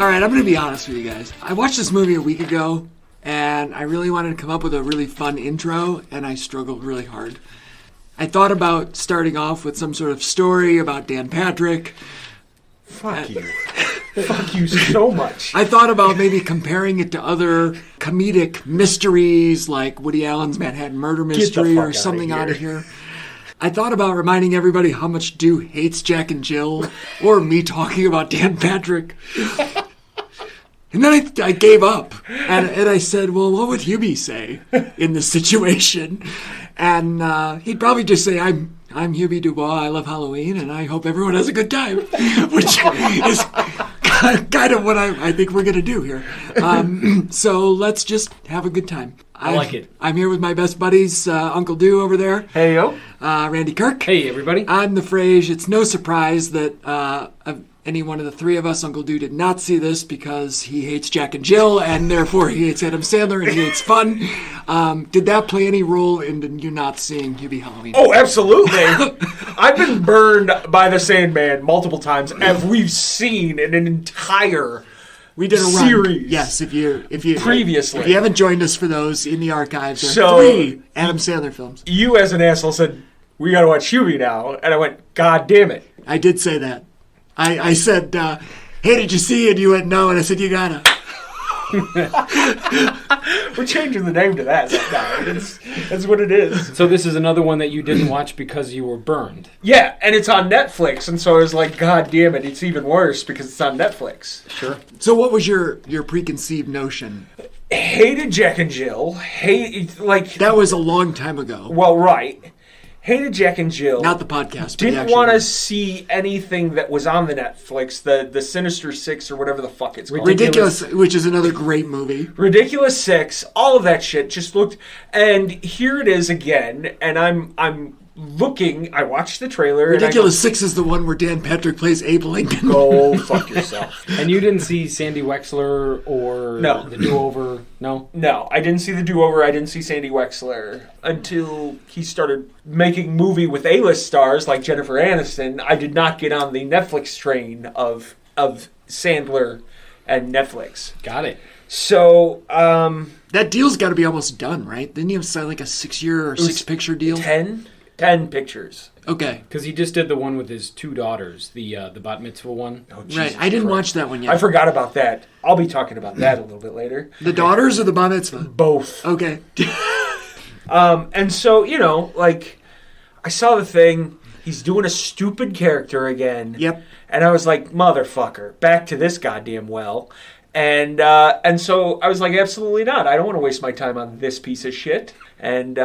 All right, I'm going to be honest with you guys. I watched this movie a week ago, and I really wanted to come up with a really fun intro, and I struggled really hard. I thought about starting off with some sort of story about Dan Patrick. Fuck you. Fuck you so much. I thought about maybe comparing it to other comedic mysteries like Woody Allen's Manhattan Murder Mystery or something out of here. I thought about reminding everybody how much Dew hates Jack and Jill or me talking about Dan Patrick. And then I gave up. And I said, well, what would Hubie say in this situation? And he'd probably just say, I'm Hubie Dubois. I love Halloween, and I hope everyone has a good time, which is kind of what I think we're going to do here. So let's just have a good time. I like it. I'm here with my best buddies, Uncle Dew over there. Hey, yo. Randy Kirk. Hey, everybody. I'm the Frage. It's no surprise that any one of the three of us, Uncle Dew, did not see this because he hates Jack and Jill, and therefore he hates Adam Sandler, and he hates fun. Did that play any role in you not seeing Hubie Halloween? Oh, absolutely. I've been burned by the Sandman multiple times, and we've seen an entire we did a series. Run. Yes, if you previously. If you haven't joined us for those in the archives, there are 3 Adam Sandler films. You, as an asshole, said, we got to watch Hubie now, and I went, God damn it. I did say that. I said, hey, did you see it? You went, no, and I said, you gotta. We're changing the name to that. That's what it is. So this is another one that you didn't watch because you were burned. Yeah, and it's on Netflix, and so I was like, God damn it, it's even worse because it's on Netflix. Sure. So what was your preconceived notion? Hated Jack and Jill. That was a long time ago. Well, right. Hated Jack and Jill. Not the podcast. Didn't want to see anything that was on the Netflix, the Sinister Six or whatever the fuck it's called. Ridiculous, which is another great movie. Ridiculous Six, all of that shit just looked, and here it is again, and I'm looking, I watched the trailer. Ridiculous Six is the one where Dan Patrick plays Abe Lincoln. Go fuck yourself. And you didn't see Sandy Wexler or No. The Do-Over? No? No, I didn't see The Do-Over. I didn't see Sandy Wexler until he started making movie with A-list stars like Jennifer Aniston. I did not get on the Netflix train of Sandler and Netflix. Got it. So, that deal's got to be almost done, right? Didn't you sign like a 6-year or 6-picture deal? 10 pictures. Okay. Because he just did the one with his 2 daughters, the bat mitzvah one. Oh, right, I didn't watch that one yet. I forgot about that. I'll be talking about that a little bit later. The daughters or the bat mitzvah? Both. Okay. And so, I saw the thing. He's doing a stupid character again. Yep. And I was like, motherfucker, back to this goddamn well. And so I was like, absolutely not. I don't want to waste my time on this piece of shit. And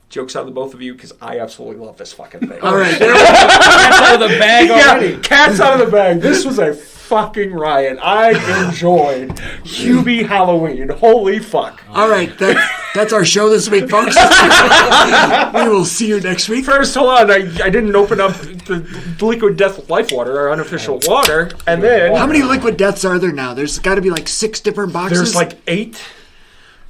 joke's on the both of you because I absolutely love this fucking thing. All right. Cat's out of the bag already. Yeah, cat's out of the bag. This was a fucking riot. I enjoyed Hubie Halloween. Holy fuck. All right. That's our show this week, folks. We will see you next week. First, hold on. I didn't open up the Liquid Death Life Water, our unofficial water. And then... How many Liquid Deaths are there now? There's got to be like 6 different boxes. There's like 8.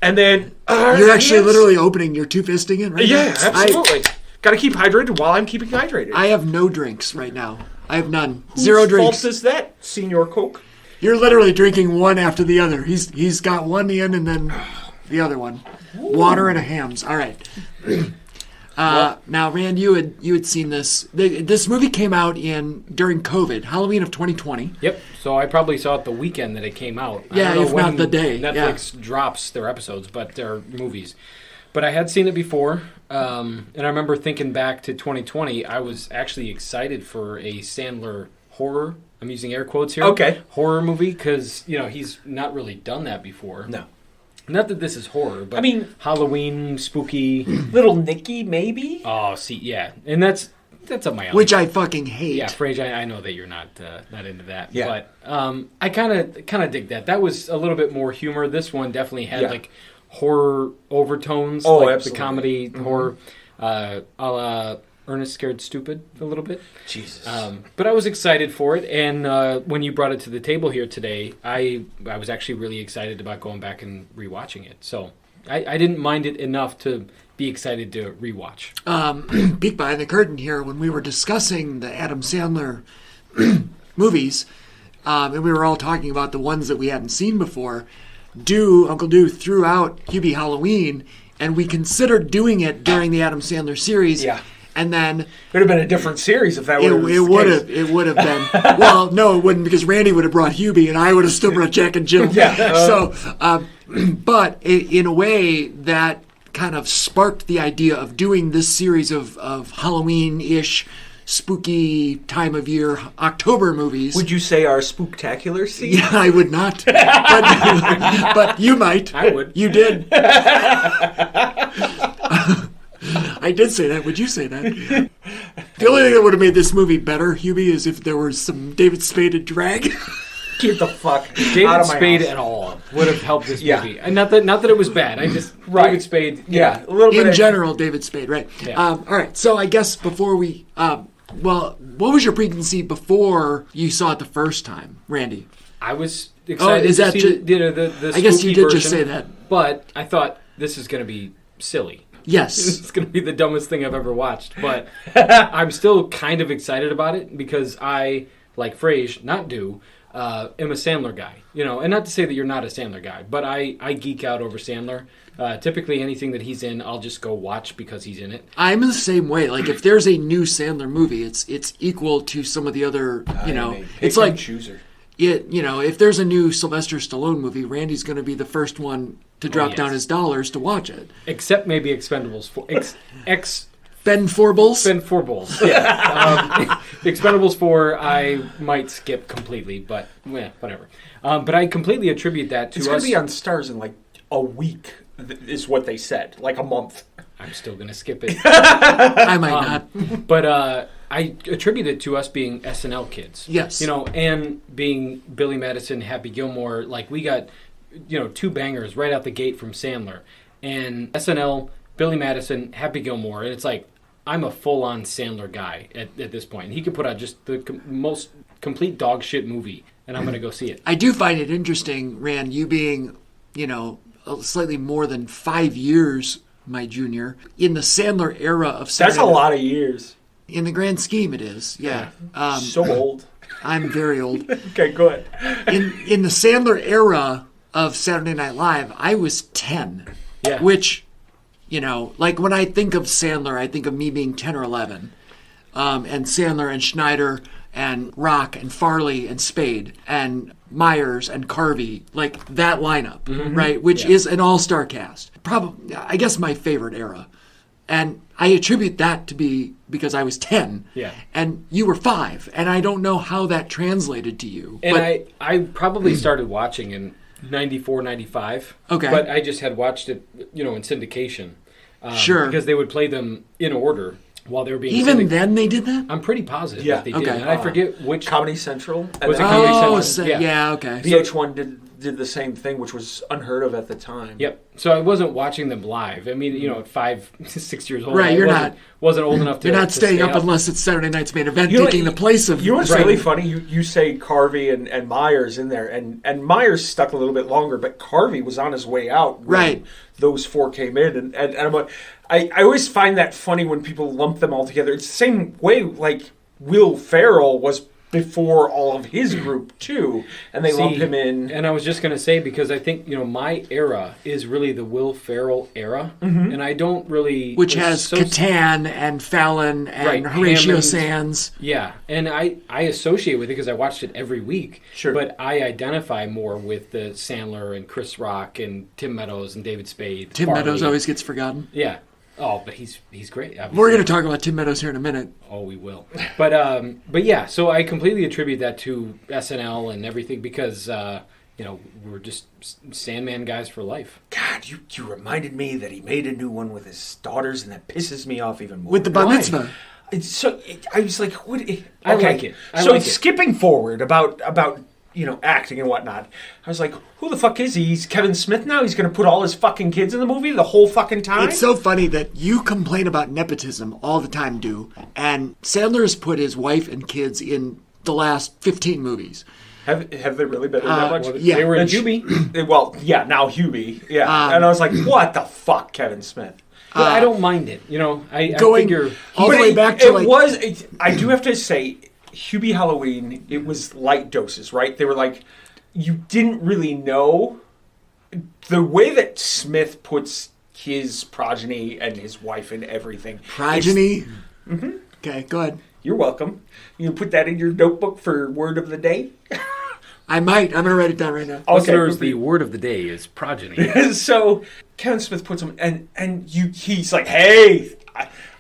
And then... You're actually literally opening. You're two-fisting it right now? Yeah, absolutely. Got to keep hydrated while I'm keeping hydrated. I have no drinks right now. I have none. Zero drinks. Whose fault is that, Senor Coke? You're literally drinking one after the other. He's got one in and then the other one. Ooh. Water and a Hams. All right. Now, Rand, you had seen this. This movie came out during COVID, Halloween of 2020. Yep. So I probably saw it the weekend that it came out. Yeah, I don't know if when not the day. Netflix drops their episodes, but their movies. But I had seen it before, and I remember thinking back to 2020. I was actually excited for a Sandler horror. I'm using air quotes here. Okay. Horror movie because he's not really done that before. No. Not that this is horror, but I mean, Halloween, spooky. Little Nicky, maybe? Oh, see, yeah. And that's up my alley. Which I fucking hate. Yeah, Frage, I know that you're not into that. Yeah. But I kind of dig that. That was a little bit more humor. This one definitely had like horror overtones. Oh, like absolutely. The comedy, horror, a la Ernest Scared Stupid a little bit. Jesus. But I was excited for it, and when you brought it to the table here today, I was actually really excited about going back and rewatching it. So I didn't mind it enough to be excited to rewatch. Peek behind the curtain here, when we were discussing the Adam Sandler movies, and we were all talking about the ones that we hadn't seen before, Uncle Do threw out Hubie Halloween, and we considered doing it during the Adam Sandler series. Yeah. And then it would have been a different series if that would have it would have been. Well, no, it wouldn't, because Randy would have brought Hubie and I would have still brought Jack and Jill. But in a way that kind of sparked the idea of doing this series of Halloween-ish, spooky time of year October movies. Would you say our spooktacular scene? Yeah, I would not. But you might. I would. You did. I did say that. Would you say that? The only thing that would have made this movie better, Hubie, is if there was some David Spade and drag. Get the fuck David out of my Spade house. at all would have helped this movie. And not that it was bad. I just David Spade. Yeah, a little bit in general, David Spade, right? Yeah. All right. So I guess before we, what was your preconceived before you saw it the first time, Randy? I was excited is to that see the I guess you did version, just say that, but I thought this is going to be silly. Yes. It's going to be the dumbest thing I've ever watched, but I'm still kind of excited about it because I, like Frasier, am a Sandler guy. And not to say that you're not a Sandler guy, but I geek out over Sandler. Typically anything that he's in, I'll just go watch because he's in it. I'm the same way. Like if there's a new Sandler movie, it's equal to some of the other, it's like chooser. If there's a new Sylvester Stallone movie, Randy's going to be the first one to drop down his dollars to watch it. Except maybe Expendables 4. Ben Forbles? Ben Forbles, yeah. Expendables 4, I might skip completely, but whatever. But I completely attribute that to It's going to be on Stars in like a week, is what they said. Like a month. I'm still going to skip it. I might not. But I attribute it to us being SNL kids. Yes. And being Billy Madison, Happy Gilmore. Like, we got, two bangers right out the gate from Sandler. And SNL, Billy Madison, Happy Gilmore. And it's like, I'm a full-on Sandler guy at this point. And he could put out just the most complete dog shit movie, and I'm going to go see it. I do find it interesting, Rand, you being, slightly more than 5 years my junior, in the Sandler era of Saturday. That's a lot of years. In the grand scheme, it is, yeah. So old. I'm very old. Okay, go ahead. In the Sandler era of Saturday Night Live, I was 10, which, like when I think of Sandler, I think of me being 10 or 11, and Sandler and Schneider and Rock and Farley and Spade and Myers and Carvey, like that lineup, right? Which is an all-star cast. Probably, I guess, my favorite era. And I attribute that to be because I was 10, and you were 5, and I don't know how that translated to you. And I probably started watching in 94, 95. Okay. But I just had watched it, in syndication. Sure. Because they would play them in order while they were being Even then they did that? I'm pretty positive Yeah. that they did. Okay. And I forget which... Comedy Central. Was it Comedy Central? Okay. VH1 did the same thing, which was unheard of at the time. Yep. So I wasn't watching them live. I mean, at 5, 6 years old, right? Wasn't old enough to. You're not staying up unless it's Saturday night's main event, taking the place of. You know what's really funny? You say Carvey and Myers in there, and Myers stuck a little bit longer, but Carvey was on his way out. When those 4 came in, and I'm like, I always find that funny when people lump them all together. It's the same way like Will Ferrell was before all of his group too, and they lump him in. And I was just going to say, because I think my era is really the Will Ferrell era, and I don't really, which has Catan and Fallon and Horatio Sands. Yeah, and I associate with it because I watched it every week. Sure, but I identify more with the Sandler and Chris Rock and Tim Meadows and David Spade. Tim Meadows always gets forgotten. Yeah. Oh, but he's great. Obviously. We're going to talk about Tim Meadows here in a minute. Oh, we will. But yeah, so I completely attribute that to SNL and everything because we're just Sandman guys for life. God, you reminded me that he made a new one with his daughters, and that pisses me off even more. With the bar mitzvah. I was like, what? Okay. I like it. Skipping forward about acting and whatnot. I was like, who the fuck is he? He's Kevin Smith now? He's going to put all his fucking kids in the movie the whole fucking time? It's so funny that you complain about nepotism all the time, and Sandler has put his wife and kids in the last 15 movies. Have they really been in that much? Well, yeah. They were in Hubie. Well, yeah, now Hubie. Yeah. And I was like, what the fuck, Kevin Smith? But I don't mind it. I going figure all the way back to I do have to say, Hubie Halloween, it was light doses, right? They were like, you didn't really know. The way that Smith puts his progeny and his wife and everything. Progeny? Mm-hmm. Okay, go ahead. You're welcome. You put that in your notebook for word of the day? I might. I'm going to write it down right now. Okay. The word of the day is progeny. So Kevin Smith puts him, he's like, hey,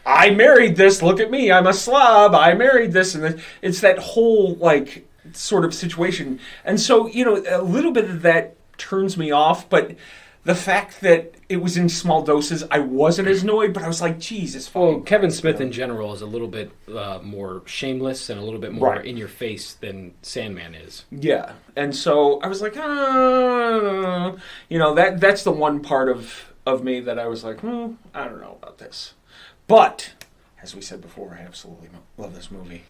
I married this. Look at me. I'm a slob. I married this. And it's that whole, like, sort of situation. And so, a little bit of that turns me off, but the fact that it was in small doses, I wasn't as annoyed, but I was like, Jesus. Well, Kevin Smith in general is a little bit more shameless and a little bit more in your face than Sandman is. Yeah. And so I was like, that's the one part of me that I was like, I don't know about this. But, as we said before, I absolutely love this movie.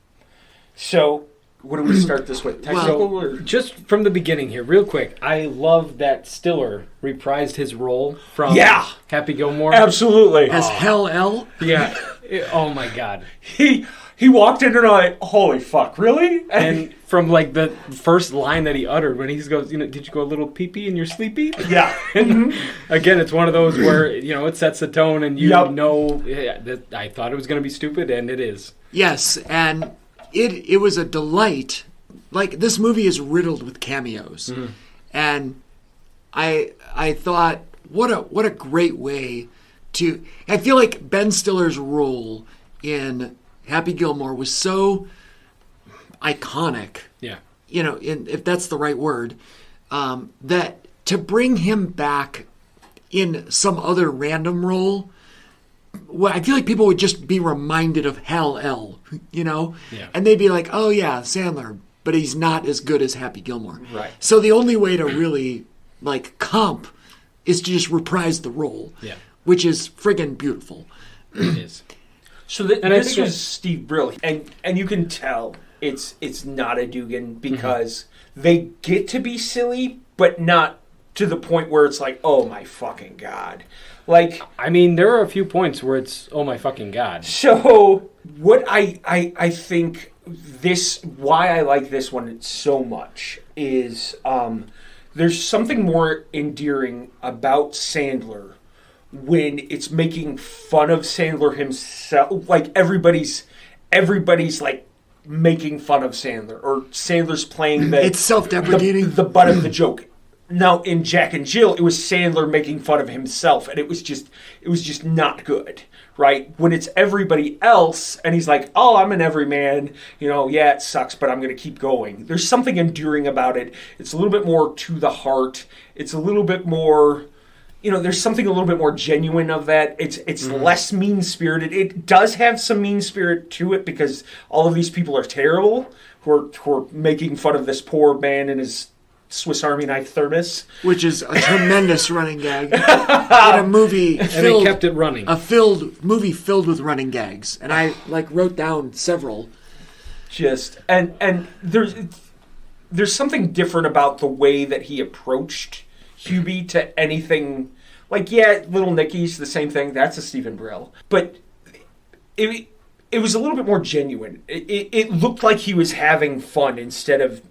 So, what do we start this with? Technical or just from the beginning here, real quick? I love that Stiller reprised his role from Happy Gilmore. Absolutely. As Hell-El? Yeah. Oh my God. He walked in and I, holy fuck, really? And from like the first line that he uttered when he goes, did you go a little pee-pee and you're sleepy? Yeah. And again, it's one of those where, it sets the tone and that I thought it was going to be stupid and it is. Yes, and it was a delight. Like, this movie is riddled with cameos. Mm-hmm. And I thought, what a great way to... I feel like Ben Stiller's role in Happy Gilmore was so iconic. Yeah. If that's the right word, that to bring him back in some other random role... Well, I feel like people would just be reminded of Hell-El, Yeah. And they'd be like, oh, yeah, Sandler, but he's not as good as Happy Gilmore. Right. So the only way to really, comp is to just reprise the role, which is friggin' beautiful. It is. So this was Steve Brill, and you can tell it's not a Dugan because they get to be silly, but not to the point where it's like, oh, my fucking God. Like, I mean, there are a few points where it's, oh my fucking God. So, what I think why I like this one so much is there's something more endearing about Sandler when it's making fun of Sandler himself. Like, everybody's like making fun of Sandler, or Sandler's playing it's self-deprecating. the butt of the joke. Now, in Jack and Jill, it was Sandler making fun of himself, and it was just not good, right? When it's everybody else, and he's like, oh, I'm an everyman, it sucks, but I'm going to keep going. There's something endearing about it. It's a little bit more to the heart. It's a little bit more, there's something a little bit more genuine of that. It's less mean-spirited. It does have some mean spirit to it, because all of these people are terrible, who are making fun of this poor man and his Swiss Army knife thermos, which is a tremendous running gag in a movie, and they kept it running. A movie filled with running gags, and I wrote down several. And there's something different about the way that he approached Hubie to anything. Like, Little Nicky's the same thing. That's a Stephen Brill, but it was a little bit more genuine. It looked like he was having fun instead of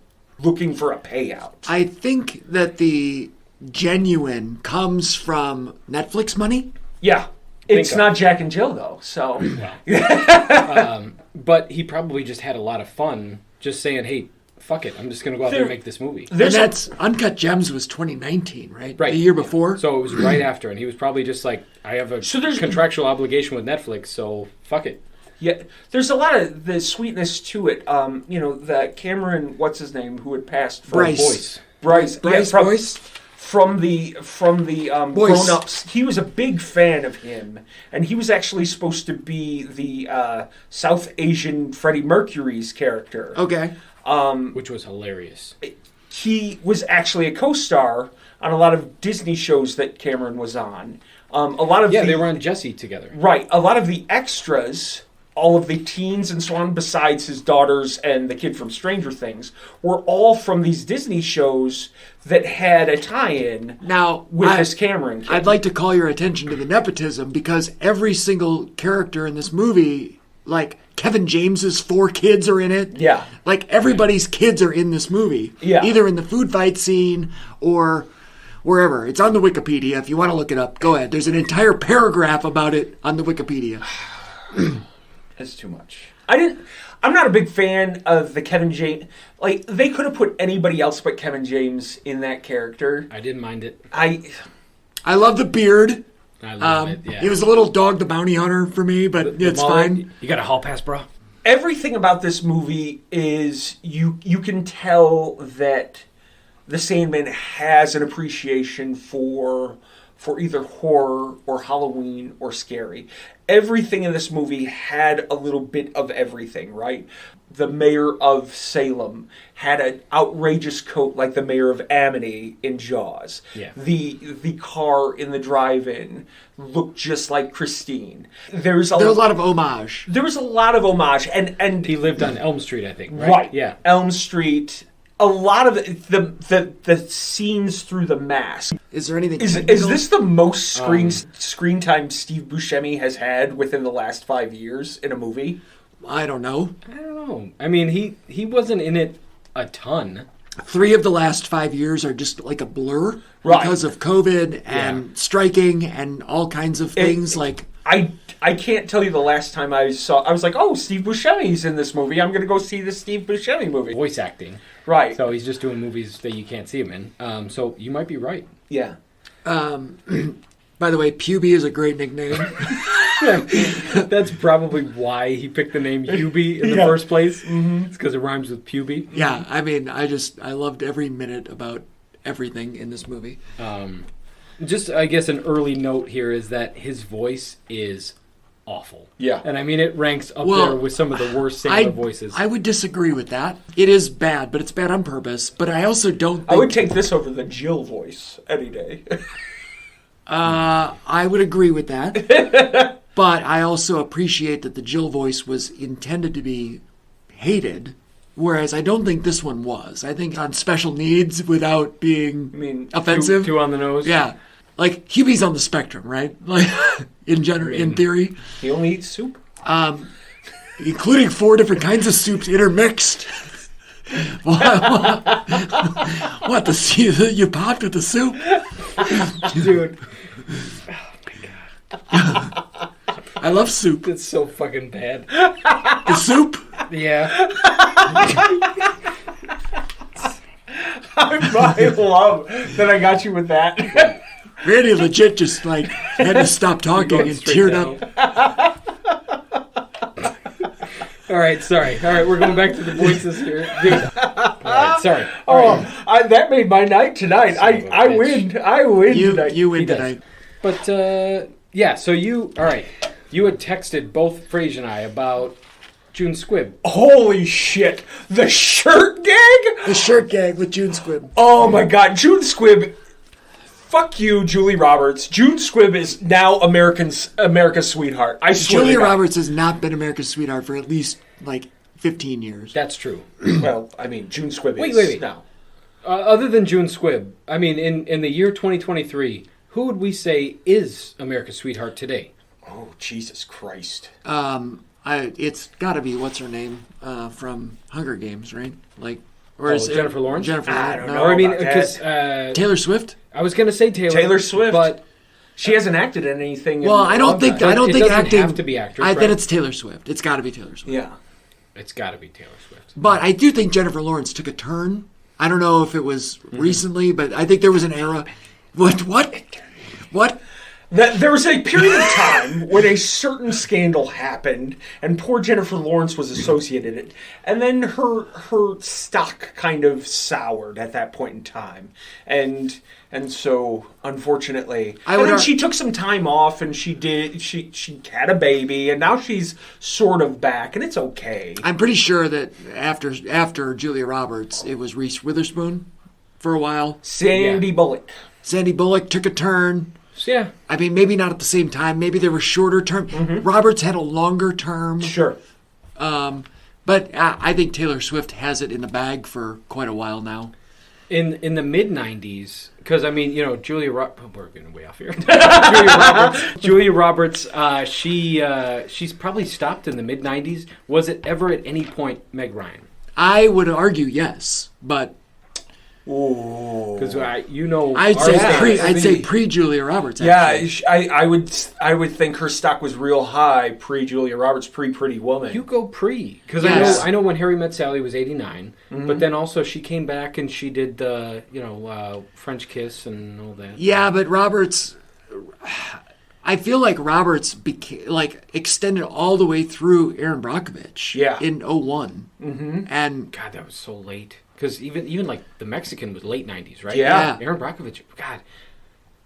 looking for a payout. I think that the genuine comes from Netflix money. Yeah. It's not Jack and Jill, though, so... But he probably just had a lot of fun just saying, hey, fuck it, I'm just going to go out there and make this movie. And that's... Uncut Gems was 2019, right? Right. The year before? So it was right after, and he was probably just like, I have a contractual obligation with Netflix, so fuck it. Yeah, there's a lot of the sweetness to it. The Cameron, what's his name, who had passed from Bryce. Boyce. From the Grown Ups. He was a big fan of him, and he was actually supposed to be the South Asian Freddie Mercury's character. Okay. Which was hilarious. He was actually a co-star on a lot of Disney shows that Cameron was on. They were on Jessie together. Right. A lot of the extras, all of the teens and so on, besides his daughters and the kid from Stranger Things, were all from these Disney shows that had a tie-in with this Cameron kid. I'd like to call your attention to the nepotism, because every single character in this movie like Kevin James's 4 kids are in it. Yeah. Like everybody's kids are in this movie. Yeah. Either in the food fight scene or wherever. It's on the Wikipedia. If you want to look it up, go ahead. There's an entire paragraph about it on the Wikipedia. That's too much. I'm not a big fan of the Kevin James. Like, they could have put anybody else but Kevin James in that character. I didn't mind it. I love the beard. I love it, yeah. He was a little Dog the Bounty Hunter for me, but it's fine. You got a hall pass, bro? Everything about this movie is you can tell that the Sandman has an appreciation for either horror or Halloween or scary. Everything in this movie had a little bit of everything, right? The mayor of Salem had an outrageous coat like the mayor of Amity in Jaws. Yeah. The car in the drive-in looked just like Christine. There was a lot of homage. There was a lot of homage, and He lived on Elm Street, I think, right? right, Yeah. Elm Street. A lot of the scenes through the mask. Is there anything? Is this the most screen time Steve Buscemi has had within the last 5 years in a movie? I don't know. I don't know. I mean, he wasn't in it a ton. 3 of the last 5 years are just like a blur Right. because of COVID and striking and all kinds of things. I can't tell you the last time I was like, oh, Steve Buscemi's in this movie. I'm going to go see the Steve Buscemi movie. Voice acting. Right. So he's just doing movies that you can't see him in. So you might be right. Yeah. By the way, Hubie is a great nickname. That's probably why he picked the name Hubie in the first place. Mm-hmm. It's because it rhymes with puby. Yeah, I mean, I loved every minute about everything in this movie. Just, I guess, an early note here is that his voice is awful. Yeah. And I mean, it ranks up there with some of the worst Sandler voices. I would disagree with that. It is bad, but it's bad on purpose. But I also don't think... I would take this over the Jill voice any day. I would agree with that. But I also appreciate that the Jill voice was intended to be hated, whereas I don't think this one was. I think on special needs without being offensive. Too on the nose? Yeah. Like, Hubie's on the spectrum, right? Like, in theory. He only eats soup. Including 4 different kinds of soups intermixed. What? You popped with the soup? Dude. I love soup. It's so fucking bad. The soup? Yeah. I love that I got you with that. Randy legit just had to stop talking and teared up. All right, sorry. All right, we're going back to the voices here. Dude. All right, sorry. That made my night tonight. I win. I win tonight. You win tonight. But, yeah, so you had texted both Frasier and I about June Squibb. Holy shit. The shirt gag? The shirt gag with June Squibb. Oh my god, June Squibb. Fuck you, Julie Roberts. June Squibb is now America's sweetheart. I swear Julia Roberts has not been America's sweetheart for at least 15 years. That's true. Well, I mean, June Squibb is wait. now. Other than June Squibb, I mean, in the year 2023, who would we say is America's sweetheart today? Oh, Jesus Christ. It's got to be, what's her name, from Hunger Games, right? Is it Jennifer Lawrence? Jennifer I Lawrence. don't No. know. I mean, about Taylor Swift? I was going to say Taylor Swift. But she hasn't acted in anything. Well, I don't think doesn't acting have to be actress, Then right? it's Taylor Swift. It's got to be Taylor Swift. Yeah. It's got to be Taylor Swift. But I do think Jennifer Lawrence took a turn. I don't know if it was recently, but I think there was an era. What? There was a period of time when a certain scandal happened, and poor Jennifer Lawrence was associated in it. And then her stock kind of soured at that point in time. And so, unfortunately... she took some time off, and she had a baby, and now she's sort of back, and it's okay. I'm pretty sure that after Julia Roberts, it was Reese Witherspoon for a while. Sandy Bullock. Sandy Bullock took a turn. Yeah. I mean, maybe not at the same time. Maybe there were shorter term. Mm-hmm. Roberts had a longer term. Sure. But I think Taylor Swift has it in the bag for quite a while now. In the mid '90s, because I mean, we're getting way off here. Julia Roberts, she's probably stopped in the mid '90s. Was it ever at any point Meg Ryan? I would argue yes, but because I'd say pre Julia Roberts. Actually. Yeah, I would think her stock was real high pre Julia Roberts, pre Pretty Woman. You go pre, because I know when Harry Met Sally was '89, but then also she came back and she did the French Kiss and all that. Yeah, but Roberts, I feel like Roberts extended all the way through Erin Brockovich. Yeah. In 01. And God, that was so late. Because even like the Mexican was late '90s, right? Yeah. Erin Brockovich, God,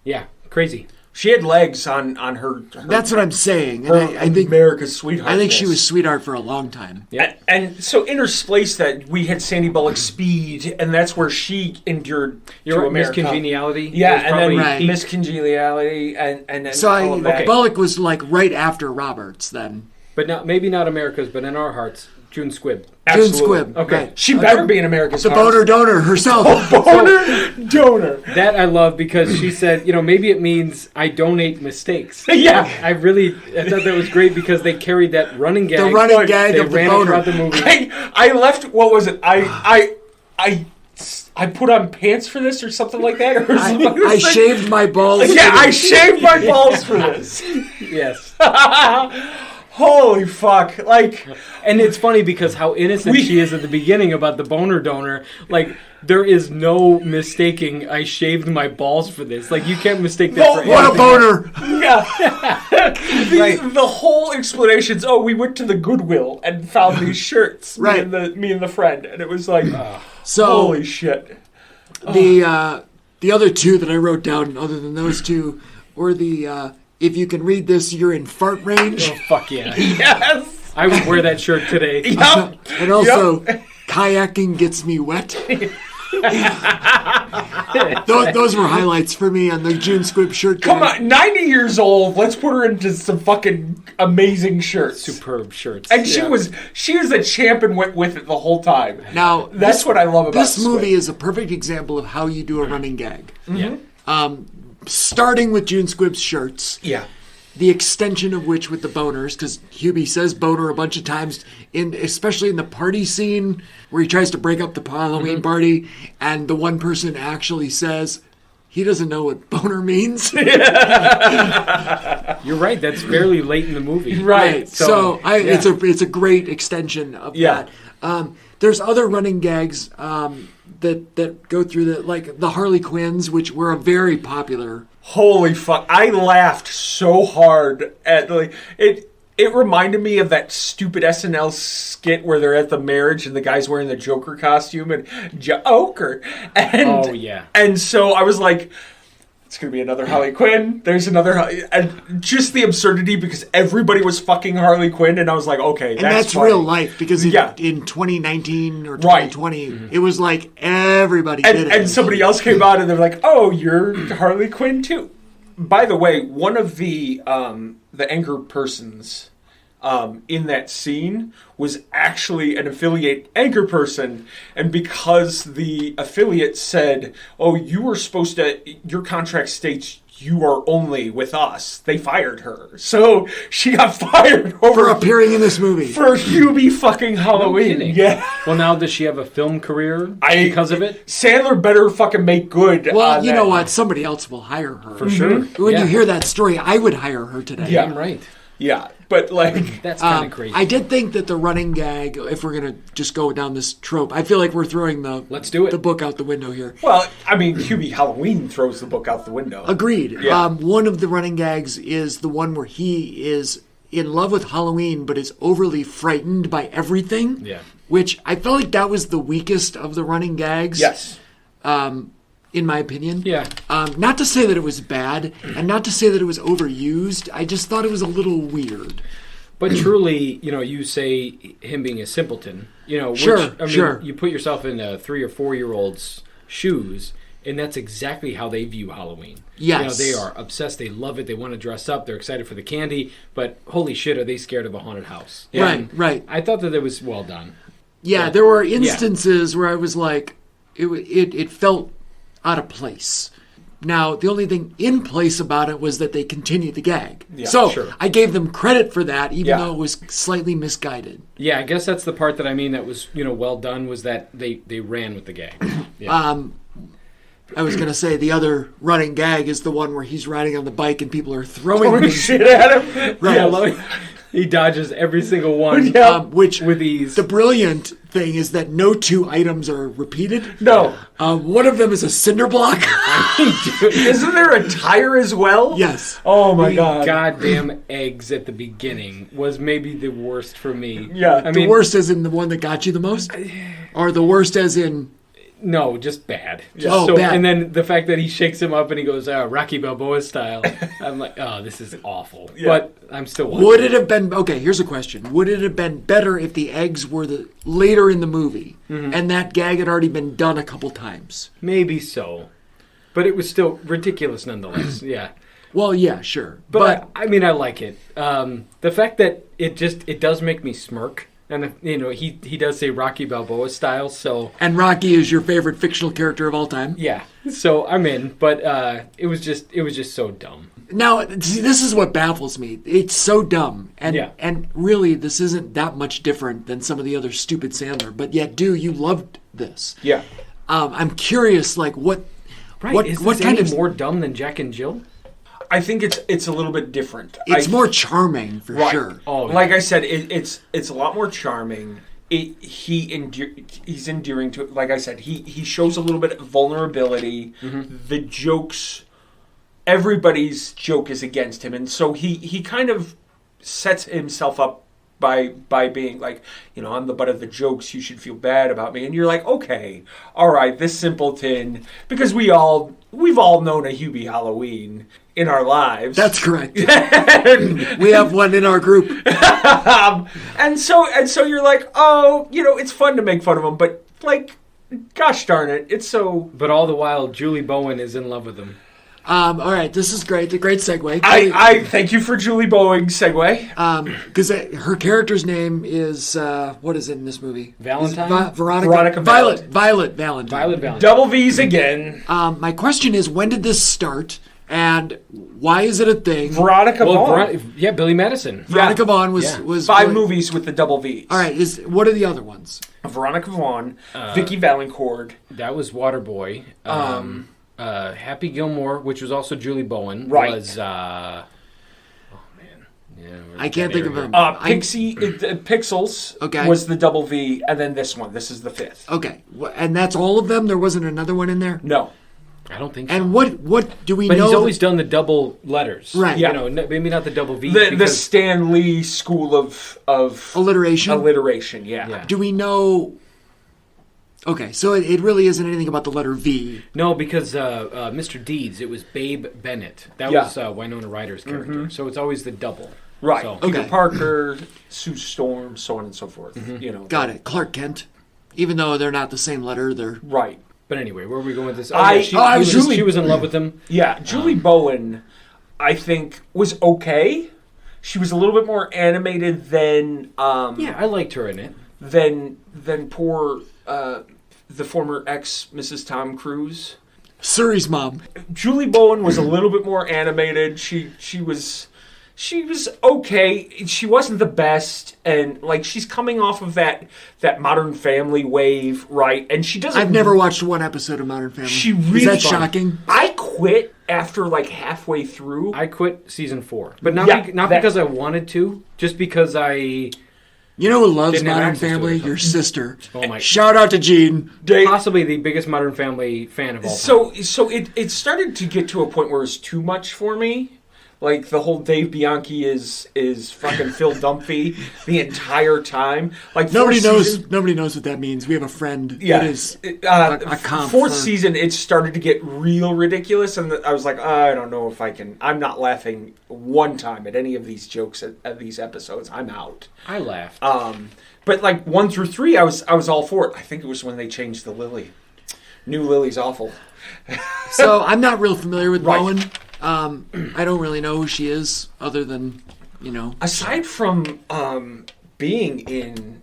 yeah, crazy. She had legs on her. That's what I'm saying. And I think America's Sweetheart. I think she was Sweetheart for a long time. Yeah. And so interspliced that we had Sandy Bullock's Speed, and that's where she endured to America. Miss Congeniality. Yeah, and then right. Miss Congeniality, and then so all of that. Bullock was like right after Roberts then. But maybe not America's, but in our hearts, June Squibb. Absolutely. June Squibb. Okay. Right. She better be in America's The hearts. boner donor herself. Boner donor. That I love because she said, maybe it means I donate mistakes. Yeah. I thought that was great because they carried that running gag. The running gag they of the ran boner. throughout the movie. I left. What was it? I put on pants for this or something like that. Or I shaved my balls. Yeah, I shaved my balls for this. Yes. Holy fuck! And it's funny because how innocent she is at the beginning about the boner donor. Like, there is no mistaking I shaved my balls for this. Like, you can't mistake that for anything. What a boner! Yeah. The whole explanation's, we went to the Goodwill and found these shirts. Right. Me and the friend. And it was like, So holy shit. The other two that I wrote down, other than those two, were the if you can read this, you're in fart range. Oh, fuck yeah. Yes! I would wear that shirt today. Yep. And also, kayaking gets me wet. those were highlights for me on the June Squibb shirt. Come on, 90 years old. Let's put her into some fucking amazing shirts. Superb shirts. And she was a champ and went with it the whole time. Now, that's what I love about this movie. Squibb. Is a perfect example of how you do a running gag. Yeah. Starting with June Squibb's shirts. Yeah. The extension of which with the boners, because Hubie says boner a bunch of times, especially in the party scene where he tries to break up the Halloween party, and the one person actually says he doesn't know what boner means. You're right. That's fairly late in the movie. Right. So it's a great extension of that. There's other running gags that go through like the Harley Quinns, which were a very popular. Holy fuck! I laughed so hard at it. It reminded me of that stupid SNL skit where they're at the marriage and the guy's wearing the Joker costume and Joker. And so I was like, it's going to be another Harley Quinn. There's another... And just the absurdity because everybody was fucking Harley Quinn and I was like, okay, that's funny. Real life because in 2019 or 2020, it was like everybody did it. And somebody else came out and they're like, oh, you're Harley Quinn too. By the way, one of the anchor persons in that scene was actually an affiliate anchor person, and because the affiliate said, "Oh, you were supposed to," your contract states you are only with us, they fired her. So she got fired for appearing in this movie for Hubie fucking Halloween. No yeah. Well, now does she have a film career because of it? Sandler better fucking make good. Well, you know what? Somebody else will hire her for sure. When you hear that story, I would hire her today. Yeah, I'm right. Yeah, but like that's kind of crazy. I did think that the running gag, if we're gonna just go down this trope, I feel like we're throwing the book out the window here. Well, I mean, Hubie Halloween throws the book out the window. Agreed. Yeah. One of the running gags is the one where he is in love with Halloween, but is overly frightened by everything. Yeah. Which I felt like that was the weakest of the running gags. Yes. In my opinion. Yeah. Not to say that it was bad, and not to say that it was overused. I just thought it was a little weird. But truly, you say him being a simpleton, Sure. You put yourself in a 3 or 4 year old's shoes, and that's exactly how they view Halloween. Yes. They are obsessed. They love it. They want to dress up. They're excited for the candy. But holy shit, are they scared of a haunted house? And right. I thought that it was well done. Yeah, there were instances where I was like, it felt out of place. Now, the only thing in place about it was that they continued the gag. Yeah, so sure. I gave them credit for that, even Yeah. though it was slightly misguided. Yeah, I guess that's the part that I mean that was, well done, was that they ran with the gag. Yeah. I was going to say the other running gag is the one where he's riding on the bike and people are throwing things. shit at him. Right. Yeah, I love it. He dodges every single one Which with ease. The brilliant thing is that no two items are repeated. No. One of them is a cinder block. Isn't there a tire as well? Yes. Oh my the god. goddamn eggs at the beginning was maybe the worst for me. Yeah. I The mean, worst as in the one that got you the most? Or the worst as in... no, just bad. Just Oh, bad. And then the fact that he shakes him up and he goes, Rocky Balboa style. I'm like, oh, this is awful. Yeah. But I'm still watching. Would it have been... Okay, here's a question. Would it have been better if the eggs were later in the movie and that gag had already been done a couple times? Maybe so. But it was still ridiculous nonetheless. Yeah. Well, yeah, sure. But I mean, I like it. The fact that it does make me smirk. And, he does say Rocky Balboa style, so... And Rocky is your favorite fictional character of all time? Yeah. So I'm in, but it was just so dumb. Now, see, this is what baffles me. It's so dumb. And Yeah. and really, this isn't that much different than some of the other stupid Sandler. But yet, you loved this. Yeah. I'm curious, like, what... Right. Is what this kind any of... more dumb than Jack and Jill? I think it's a little bit different. It's more charming, for Right. sure. Oh, Like I said, it's a lot more charming. He's endearing to it. Like I said, he shows a little bit of vulnerability. The jokes, everybody's joke is against him, and so he kind of sets himself up by being like, I'm the butt of the jokes, you should feel bad about me. And you're like, okay, all right, this simpleton, because we've all known a Hubie Halloween in our lives. That's correct. We have one in our group. And so you're like, oh, it's fun to make fun of him, but like, gosh darn it, it's so... But all the while, Julie Bowen is in love with him. All right, this is great. A great segue. I thank you for Julie Bowen's segue. Because her character's name is what is it in this movie? Valentine? Veronica Valentine. Violet Valentine. Violet Valentine. Double V's again. My question is, when did this start, and why is it a thing? Veronica Vaughn. Billy Madison. Veronica Vaughn was 5 movies with the double V's. All right, what are the other ones? Veronica Vaughn, Vicky Valancourt. That was Waterboy. Happy Gilmore, which was also Julie Bowen, Right. was... oh, man. Yeah, I can't think of them. Pixels Okay. was the double V, and then this one. This is the 5th. Okay, and that's all of them? There wasn't another one in there? No. I don't think so. And what do we But know? he's always done the double letters. Right. Yeah. Maybe not the double V. The Stan Lee school of alliteration? alliteration, yeah. Yeah. Do we know... Okay, so it really isn't anything about the letter V. No, because Mr. Deeds, it was Babe Bennett. That Yeah. was Winona Ryder's character. So it's always the double. Right. So, Peter Okay. Parker, Sue Storm, so on and so forth. Got it. Clark Kent. Even though they're not the same letter, they're... Right. But anyway, where are we going with this? Julie- She was in love with him. Yeah, Julie Bowen, I think, was okay. She was a little bit more animated than Yeah, I liked her in it. than poor the former ex Mrs. Tom Cruise. Suri's mom. Julie Bowen was a little bit more animated. She was okay. She wasn't the best, and like she's coming off of that Modern Family wave, right? And she doesn't. I've never watched one episode of Modern Family. She really Is that fun. shocking? I quit after like halfway through. I quit season 4. But not Yeah, because I wanted to, just because I... You know who loves Didn't have Modern access to Family? it. Your sister. Oh my... Shout out to Jean. Possibly the biggest Modern Family fan of all time. So it started to get to a point where it was too much for me. Like the whole Dave Bianchi is fucking Phil Dunphy the entire time. Like Nobody knows what that means. We have a friend Yeah, that is a comp fourth for- season, it started to get real ridiculous, and I was like, I don't know if I can. I'm not laughing one time at any of these jokes at these episodes. I'm out. I laughed. But like 1 through 3, I was all for it. I think it was when they changed the Lily. New Lily's awful. So I'm not real familiar with Right. Bowen. I don't really know who she is, other than, Aside from being in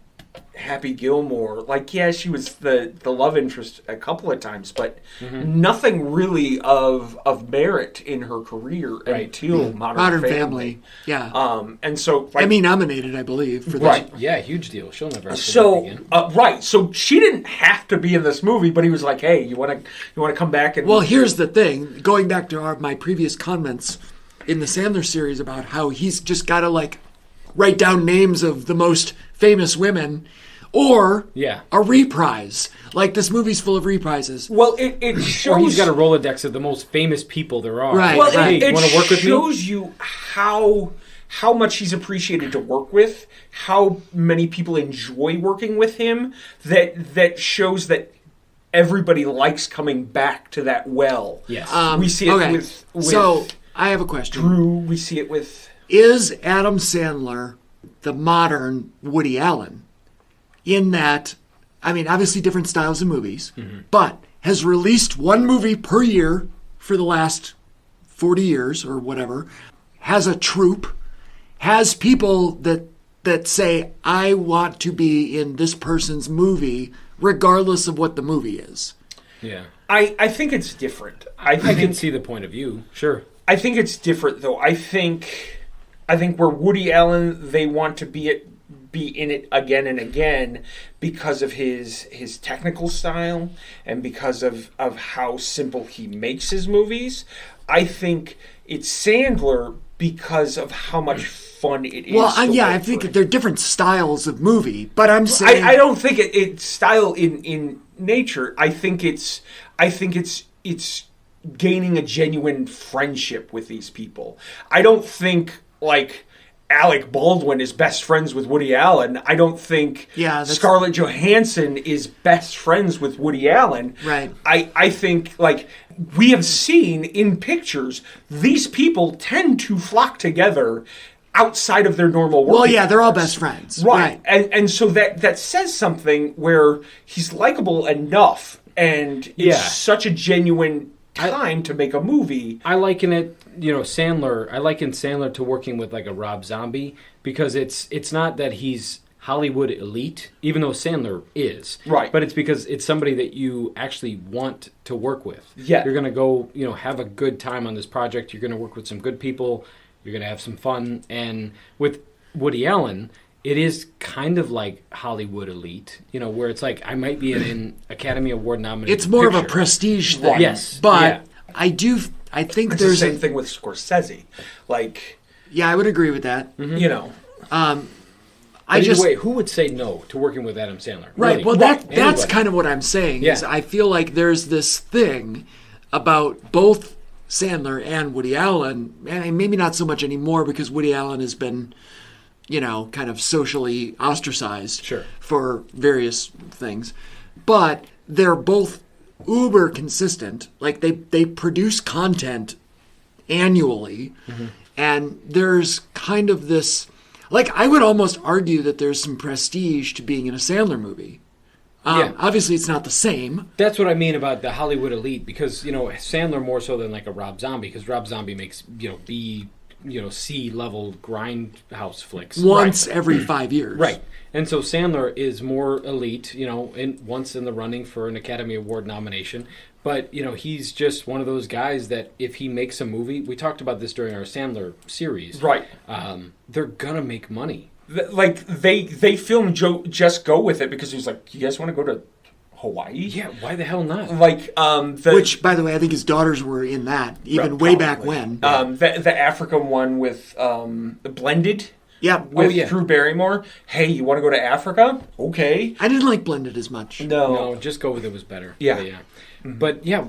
Happy Gilmore. Like, yeah, she was the love interest a couple of times, but nothing really of merit in her career until Modern Family. Yeah. And so, like, Emmy nominated, I believe, for this. right. Yeah, huge deal. She'll never have to So work again. right, so she didn't have to be in this movie, but he was like, "Hey, you want to come back and?" Well, here's the thing. Going back to my previous comments in the Sandler series about how he's just got to like write down names of the most famous women, or a reprise. Like this movie's full of reprises. Well, it shows. Or he's got a Rolodex of the most famous people there are. Right. Well, Hey, it you want to work with me? shows you how much he's appreciated to work with, how many people enjoy working with him. That shows that everybody likes coming back to that well. Yes. We see it with So I have a question. Drew. We see it with. Is Adam Sandler the modern Woody Allen? In that, I mean, obviously different styles of movies, but has released one movie per year for the last 40 years or whatever, has a troupe, has people that say, I want to be in this person's movie, regardless of what the movie is. Yeah. I think it's different. I can see the point of view. Sure. I think it's different, though. I think where Woody Allen, they want to be in it again and again because of his technical style and because of how simple he makes his movies. I think it's Sandler because of how much fun it is. Well, I think they're different styles of movie, but I'm saying I don't think it's style in nature. I think it's gaining a genuine friendship with these people. I don't think like Alec Baldwin is best friends with Woody Allen. I don't think Scarlett Johansson is best friends with Woody Allen. Right. I think, like, we have seen in pictures, these people tend to flock together outside of their normal work. Well, yeah, they're all best friends. Right. And so that says something where he's likable enough and it's such a genuine time to make a movie. I liken it, Sandler. I liken Sandler to working with like a Rob Zombie because it's not that he's Hollywood elite, even though Sandler is. Right. But it's because it's somebody that you actually want to work with. Yeah. You're going to go, have a good time on this project. You're going to work with some good people. You're going to have some fun. And with Woody Allen, it is kind of like Hollywood elite, where it's like I might be an Academy Award nominated. It's more of a prestige thing. Right. Yes. But I think It's there's the same thing with Scorsese. Like, yeah, I would agree with that. Either way, who would say no to working with Adam Sandler? Right. Really? Well, that's kind of what I'm saying. Yeah. Is I feel like there's this thing about both Sandler and Woody Allen, and maybe not so much anymore because Woody Allen has been, kind of socially ostracized for various things. But they're both uber consistent. Like they produce content annually, and there's kind of this. Like, I would almost argue that there's some prestige to being in a Sandler movie. Obviously, it's not the same. That's what I mean about the Hollywood elite, because, Sandler more so than like a Rob Zombie, because Rob Zombie makes, B, C-level grindhouse flicks. Once every 5 years. Right. And so Sandler is more elite, once in the running for an Academy Award nomination. But, he's just one of those guys that if he makes a movie, we talked about this during our Sandler series. Right. They're going to make money. Like, they filmed Just Go With It because he was like, you guys want to go to Hawaii? Yeah, why the hell not? Like, which, by the way, I think his daughters were in that, even way back when. The Africa one with Blended. Yeah. With Drew Barrymore. Hey, you want to go to Africa? Okay. I didn't like Blended as much. No, Just Go With It was better. Yeah. But yeah,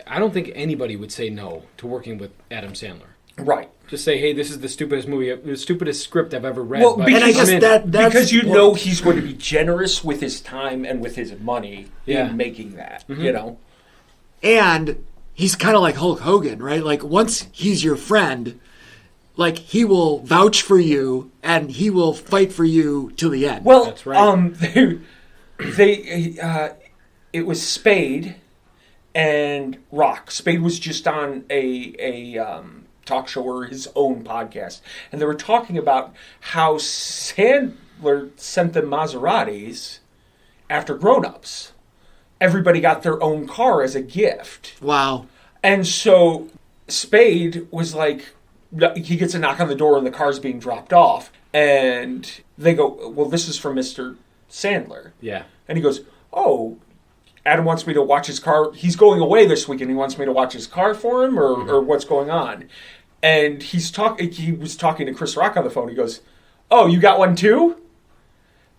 I don't think anybody would say no to working with Adam Sandler. Right. Just say, hey, this is the stupidest movie, the stupidest script I've ever read. Well, but because, and I guess that's because know he's going to be generous with his time and with his money in making that, And he's kind of like Hulk Hogan, right? Like, once he's your friend, like, he will vouch for you and he will fight for you till the end. Well, that's right. It was Spade and Rock. Spade was just on a talk show or his own podcast, and they were talking about how Sandler Sandler sent them Maseratis after grown-ups. Everybody got their own car as a gift. Wow. And so Spade was like, he gets a knock on the door and the car's being dropped off. And they go, well, this is from Mr. Sandler. Yeah. And he goes, oh, Adam wants me to watch his car. He's going away this weekend. He wants me to watch his car for him, or what's going on? And he was talking to Chris Rock on the phone. He goes, oh, you got one too?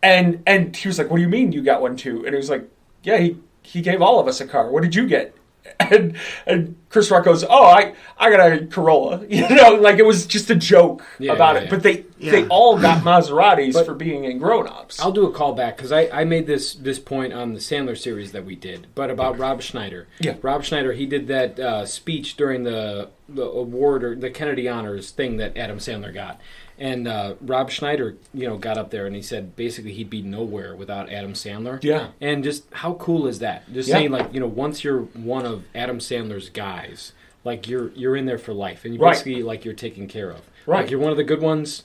And he was like, what do you mean you got one too? And he was like, yeah, he gave all of us a car. What did you get? And Chris Rock goes, oh, I got a Corolla. Like it was just a joke about it. But they all got Maseratis for being in Grown Ups. I'll do a callback because I made this point on the Sandler series that we did, but about Rob Schneider. Yeah. Rob Schneider, he did that speech during the award or the Kennedy Honors thing that Adam Sandler got. And Rob Schneider, got up there and he said basically he'd be nowhere without Adam Sandler. Yeah. And just how cool is that? Just saying once you're one of Adam Sandler's guys, like you're in there for life, and you basically like you're taken care of. Right. Like you're one of the good ones.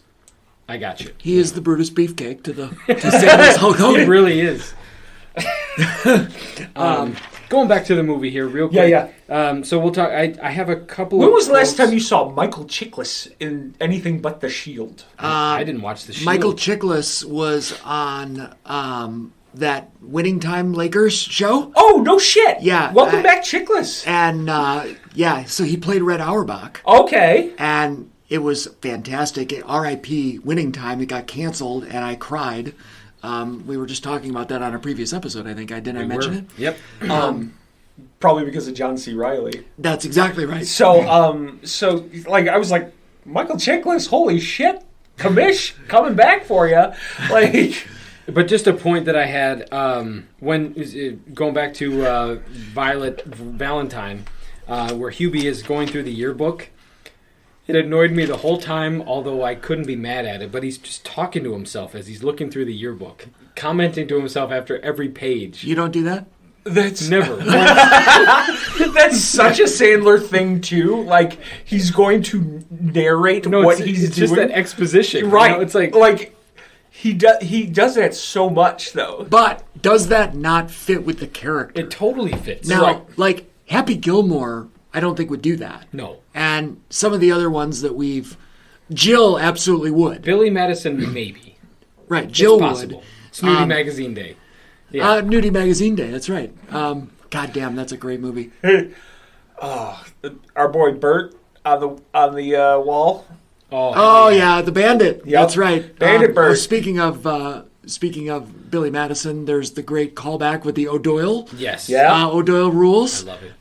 I got you. He is the Brutus Beefcake to Sandler's Hulk Hogan. He really is. Going back to the movie here real quick. Yeah. So we'll talk. I have a couple When of was the last quotes. time you saw Michael Chiklis in anything but The Shield? I didn't watch The Shield. Michael Chiklis was on that Winning Time Lakers show. Oh, no shit. Yeah. Welcome back, Chiklis. And, so he played Red Auerbach. Okay. And it was fantastic. R.I.P. Winning Time. It got canceled, and I cried. We were just talking about that on a previous episode, I think. Didn't I mention it? Yep. Probably because of John C. Reilly. That's exactly right. So I was like, Michael Chiklis, holy shit, commish, coming back for you. Like, But just a point that I had when going back to Violet Valentine, where Hubie is going through the yearbook. It annoyed me the whole time, although I couldn't be mad at it. But he's just talking to himself as he's looking through the yearbook, commenting to himself after every page. You don't do that? that's Never. that's such a Sandler thing too. Like he's going to narrate what he's it's doing. just that exposition, right? It's like he does that so much though. But does that not fit with the character? it totally fits. Now, like Happy Gilmore, I don't think would do that. No. And some of the other ones that Jill absolutely would. Billy Madison, maybe. Right, Jill It's possible. would. Snooty Magazine Day. Yeah. Nudie Magazine Day, that's right. God damn, that's a great movie. Our boy Bert on the wall. Oh yeah, the Bandit. Yep. That's right. Bandit Bert. Speaking of Billy Madison, there's the great callback with the O'Doyle. Yes. Yeah. O'Doyle rules. I love it.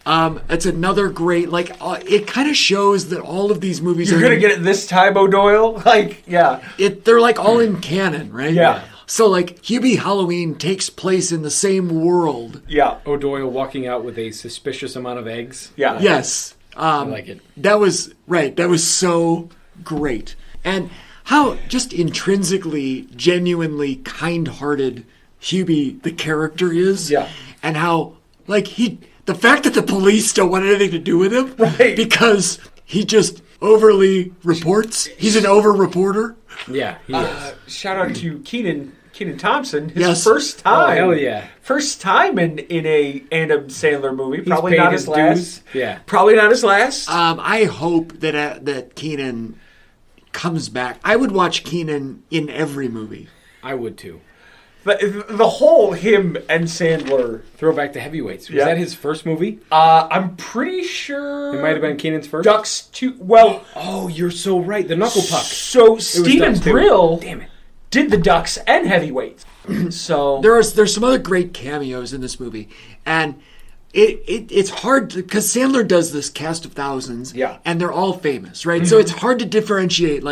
It's another great, it kind of shows that all of these movies You're gonna get it this time, O'Doyle. Like, yeah. they're like all in canon, right? Yeah. So like Hubie Halloween takes place in the same world. Yeah. O'Doyle walking out with a suspicious amount of eggs. Yeah. Yes. I like it. That was right. That was so great. And how just intrinsically, genuinely kind-hearted Hubie the character is. Yeah. And how, the fact that the police don't want anything to do with him. Right. Because he just overly reports. He's an over-reporter. Yeah, he is. Shout out to Kenan Thompson. His Yes. first time. Oh, hell yeah. First time in a Adam Sandler movie. He's Probably paid not his his last. dues. Yeah. Probably not his last. I hope that Kenan comes back. I would watch Kenan in every movie. I would too. The whole him and Sandler. Throwback to Heavyweights. Was Yeah. that his first movie? I'm pretty sure It might have been Keenan's first. Ducks 2. Well, Oh, you're so right. The Knuckle Puck. so Stephen Ducks too. Brill Damn it. did the Ducks and Heavyweights. So There's some other great cameos in this movie, and it's hard because Sandler does this cast of thousands, Yeah. and they're all famous, right? So it's hard to differentiate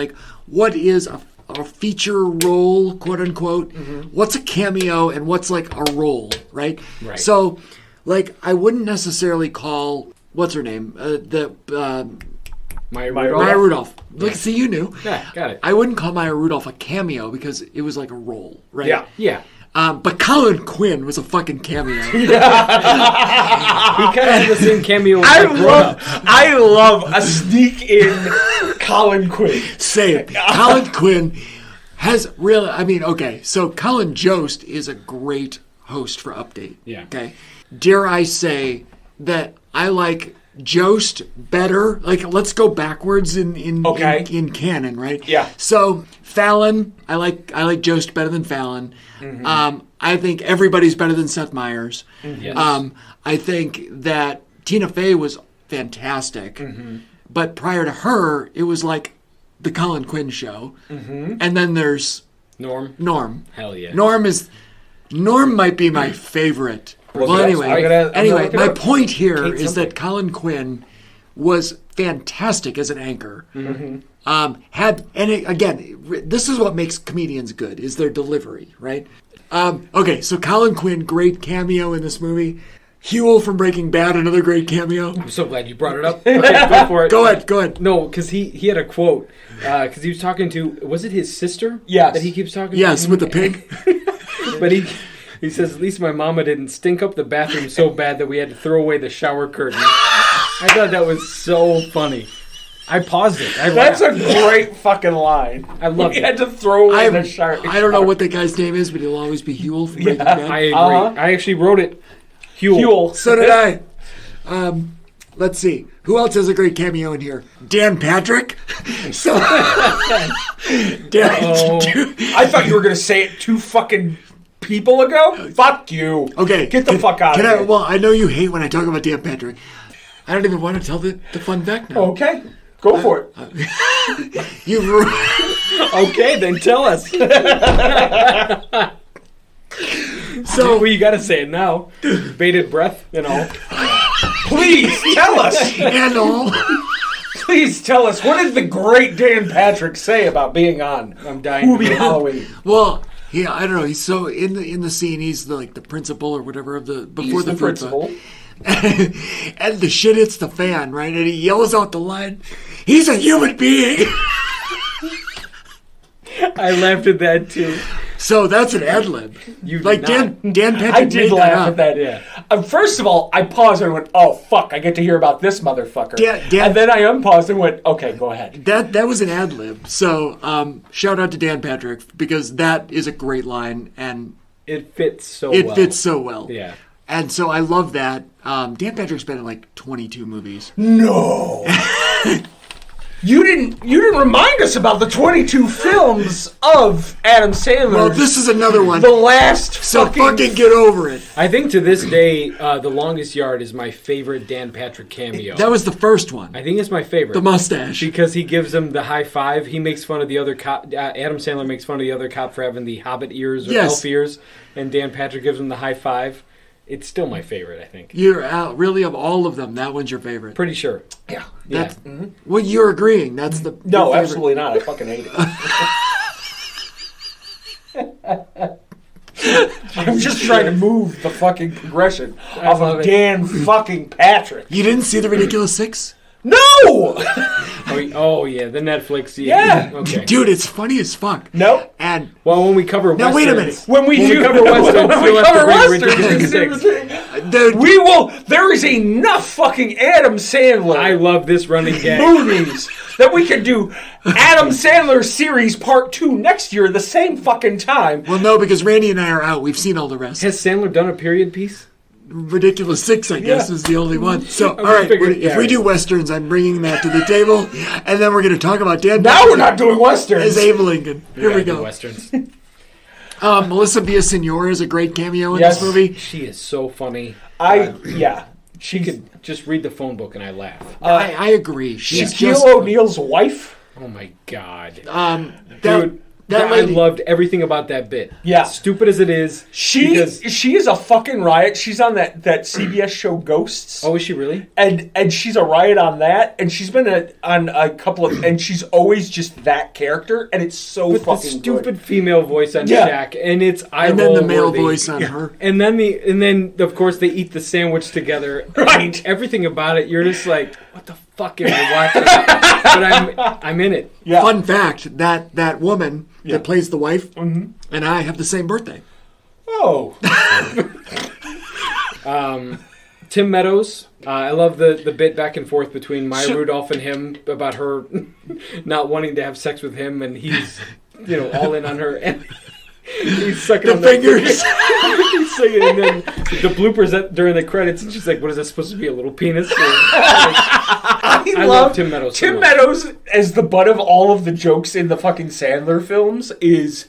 what is a feature role, quote unquote, what's a cameo, and what's like a role, right? Right. So, I wouldn't necessarily call what's her name Maya Maya Rudolph. Maya Rudolph. See, you knew. Yeah, got it. I wouldn't call Maya Rudolph a cameo because it was like a role, right? Yeah. Yeah. But Colin Quinn was a fucking cameo. He kind of had the same cameo as I love a sneak in Colin Quinn. Say it. Colin Quinn has really, I mean, okay, so Colin Jost is a great host for Update. Yeah. Okay. Dare I say that I like Jost better? Like, let's go backwards in canon, right? Yeah. So Fallon, I like Jost better than Fallon. Mm-hmm. I think everybody's better than Seth Meyers. Mm-hmm. Yes. I think that Tina Fey was fantastic, but prior to her, it was like the Colin Quinn show, and then there's Norm. Hell yeah. Norm might be my favorite. Well, anyway, my point here is that Colin Quinn was fantastic as an anchor. Again, this is what makes comedians good, is their delivery, right? Okay, so Colin Quinn, great cameo in this movie. Huel from Breaking Bad, another great cameo. I'm so glad you brought it up. Okay, go for it. Go ahead. No, because he had a quote. Because he was talking to, was it his sister? Yes. That he keeps talking to? Yes, with the pig. But he says, at least my mama didn't stink up the bathroom so bad that we had to throw away the shower curtain. I thought that was so funny. I paused it. That's a great fucking line. I love it. You had to throw away the shower. I don't know what the guy's name is, but he'll always be Huel from Breaking Bad. I agree. I actually wrote it. Huel. So did I. Let's see. Who else has a great cameo in here? Dan Patrick. So, I thought you were going to say it 2 fucking people ago. Fuck you. Okay. Get the fuck out of here. Well, I know you hate when I talk about Dan Patrick. I don't even want to tell the fun fact now. Okay. Go for it. Okay, then tell us. So well, you got to say it now. Bated breath and all. Please tell us. And all. Please tell us. What did the great Dan Patrick say about being on? I'm dying. Hubie Halloween. Well, yeah, I don't know. He's so in the scene. He's the principal or whatever of the before He's the principal. And the shit hits the fan, right? And he yells out the line, "He's a human being." I laughed at that too. So that's an ad lib. You like Dan Patrick. I did made laugh at that. Yeah. First of all, I paused and went, "Oh fuck! I get to hear about this motherfucker." And then I unpaused and went, "Okay, go ahead." That was an ad lib. So shout out to Dan Patrick because that is a great line and it fits so well. It fits so well. Yeah. And so I love that. Dan Patrick's been in like 22 movies. No. You didn't remind us about the 22 films of Adam Sandler. Well, this is another one. The last fucking get over it. I think to this day, The Longest Yard is my favorite Dan Patrick cameo. That was the first one. I think it's my favorite. The mustache. Because he gives him the high five. He makes fun of the other cop. Adam Sandler makes fun of the other cop for having the hobbit ears or elf ears. And Dan Patrick gives him the high five. It's still my favorite, I think. You're out, really, of all of them, that one's your favorite. Pretty sure. Yeah. Well, you're agreeing. That's the No, absolutely not. I fucking hate it. I'm just trying to move the fucking progression off of Dan fucking Patrick. You didn't see The Ridiculous Six? No! Oh yeah, the Netflix. Yeah. Okay. Dude, it's funny as fuck. Nope. And well, when we cover now, Westerns, wait a minute. When we cover Westerns, we cover Westerns, Dude, we will. There is enough fucking Adam Sandler. I love this running gag. Movies that we could do Adam Sandler series part 2 next year, the same fucking time. Well, no, because Randy and I are out. We've seen all the rest. Has Sandler done a period piece? Ridiculous Six, I guess, is the only one. So, all right, if we do Westerns, I'm bringing that to the table, and then we're going to talk about Dan. Now we're not doing Westerns. As Abe Lincoln. Here we go. Westerns. Melissa Villaseñor is a great cameo in this movie. She is so funny. She could just read the phone book and I laugh. I agree. Shaquille O'Neal's wife. Oh my god. Dude. I loved everything about that bit. Yeah. Stupid as it is. She is a fucking riot. She's on that CBS show Ghosts. Oh, is she really? And she's a riot on that. And she's been on a couple of... And she's always just that character. And it's so with fucking the stupid good. Female voice on Shaq. And it's and then the male voice on her. And then of course they eat the sandwich together. Right. And everything about it, you're just like, what the fuck am I watching? But I'm in it. Yeah. Fun fact, that woman that plays the wife and I have the same birthday. Oh. Tim Meadows. I love the bit back and forth between Maya Rudolph and him about her not wanting to have sex with him, and he's all in on her, and he's sucking The on fingers. He's singing, and then the bloopers during the credits, and she's like, "What is that supposed to be? A little penis?" I love Tim Meadows. Tim Meadows as the butt of all of the jokes in the fucking Sandler films is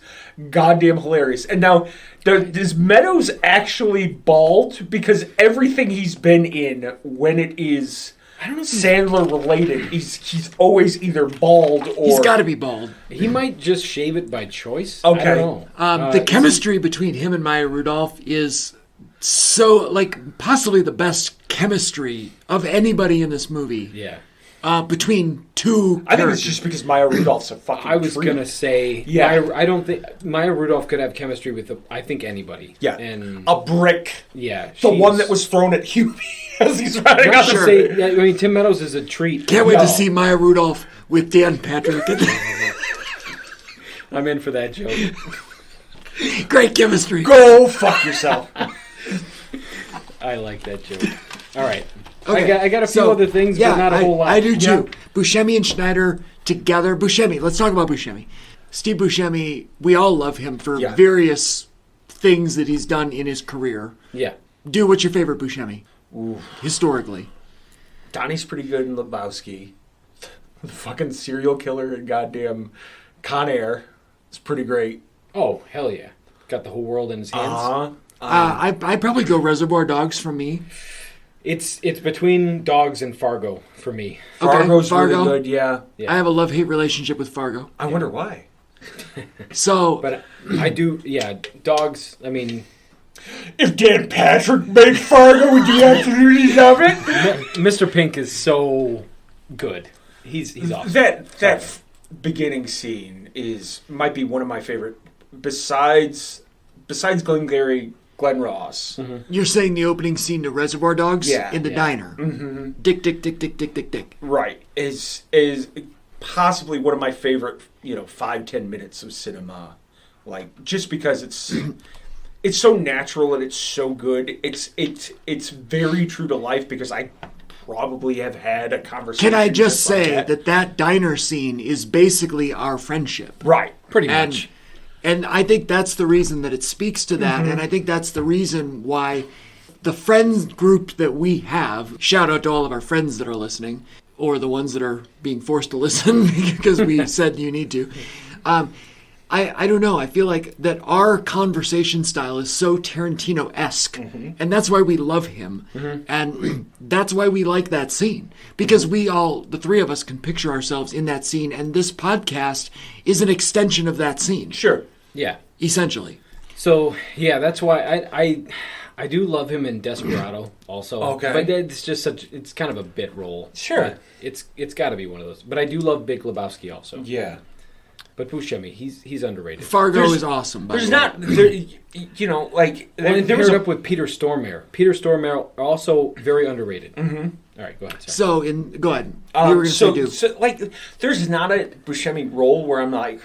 goddamn hilarious. And now, is Meadows actually bald? Because everything he's been in, when it is Sandler related, he's always either bald or... He's got to be bald. He might just shave it by choice. Okay. I don't know. The chemistry between him and Maya Rudolph is so, possibly the best chemistry of anybody in this movie. Yeah. Between two I think characters. it's just because Maya Rudolph's a fucking I was treat. gonna say, I don't think Maya Rudolph could have chemistry with, I think, anybody. Yeah, and a brick. Yeah, the one that was thrown at Hubie as he's riding on sure. the Tim Meadows is a treat. Can't wait to see Maya Rudolph with Dan Patrick. I'm in for that joke. Great chemistry. Go fuck yourself. I like that joke. All right. Okay, I got a few other things, but not a whole lot. I do too. Yeah. Buscemi and Schneider together. Buscemi, let's talk about Buscemi. Steve Buscemi, we all love him for various things that he's done in his career. Yeah. Dude, what's your favorite Buscemi? Historically. Donnie's pretty good in Lebowski. The fucking serial killer in goddamn Con Air is pretty great. Oh, hell yeah. Got the whole world in his hands. I'd probably go Reservoir Dogs for me. It's between Dogs and Fargo for me. Fargo's Fargo. really good, yeah. I have a love-hate relationship with Fargo. I wonder why. So, But I do, Dogs, I mean... If Dan Patrick made Fargo, would you absolutely love it? Mr. Pink is so good. He's awesome. That beginning scene might be one of my favorite, besides Glengarry, Glenn Ross. Mm-hmm. you're saying the opening scene to Reservoir Dogs in the diner. Mm-hmm. Dick, dick, dick, dick, dick, dick, dick. Right. Is possibly one of my favorite, 5-10 minutes of cinema. Like, just because it's so natural and it's so good. It's very true to life because I probably have had a conversation. Can I just like say that diner scene is basically our friendship? Right. Pretty much. And I think that's the reason that it speaks to that. And I think that's the reason why the friends group that we have, shout out to all of our friends that are listening, or the ones that are being forced to listen because we said you need to. I don't know. I feel like that our conversation style is so Tarantino-esque. And that's why we love him. And that's why we like that scene. Because the three of us can picture ourselves in that scene. And this podcast is an extension of that scene. Sure. Yeah. Essentially. So, that's why I do love him in Desperado also. Okay. But it's just it's kind of a bit role. Sure. But it's got to be one of those. But I do love Big Lebowski also. Yeah. But Buscemi, he's underrated. Fargo is awesome. There's not, like... Well, there was paired up with Peter Stormare. Peter Stormare also very underrated. Mm-hmm. All right, go ahead. Sorry. So, go ahead. You were going to say do. So, there's not a Buscemi role where I'm like,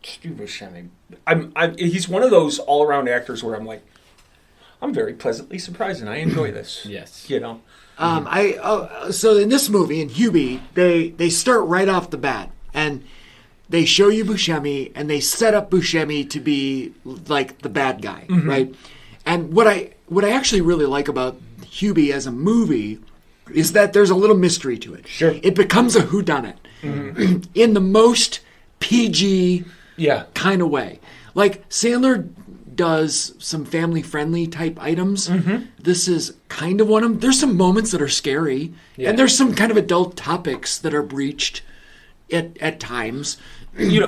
Steve Buscemi. He's one of those all-around actors where I'm like, I'm very pleasantly surprised and I enjoy this. Yes. So in this movie, in Hubie, they start right off the bat, and they show you Buscemi, and they set up Buscemi to be like the bad guy, right? And what I actually really like about Hubie as a movie is that there's a little mystery to it. Sure. It becomes a whodunit in the most PG kind of way. Like Sandler does some family-friendly type items. This is kind of one of them. There's some moments that are scary, and there's some kind of adult topics that are breached at times.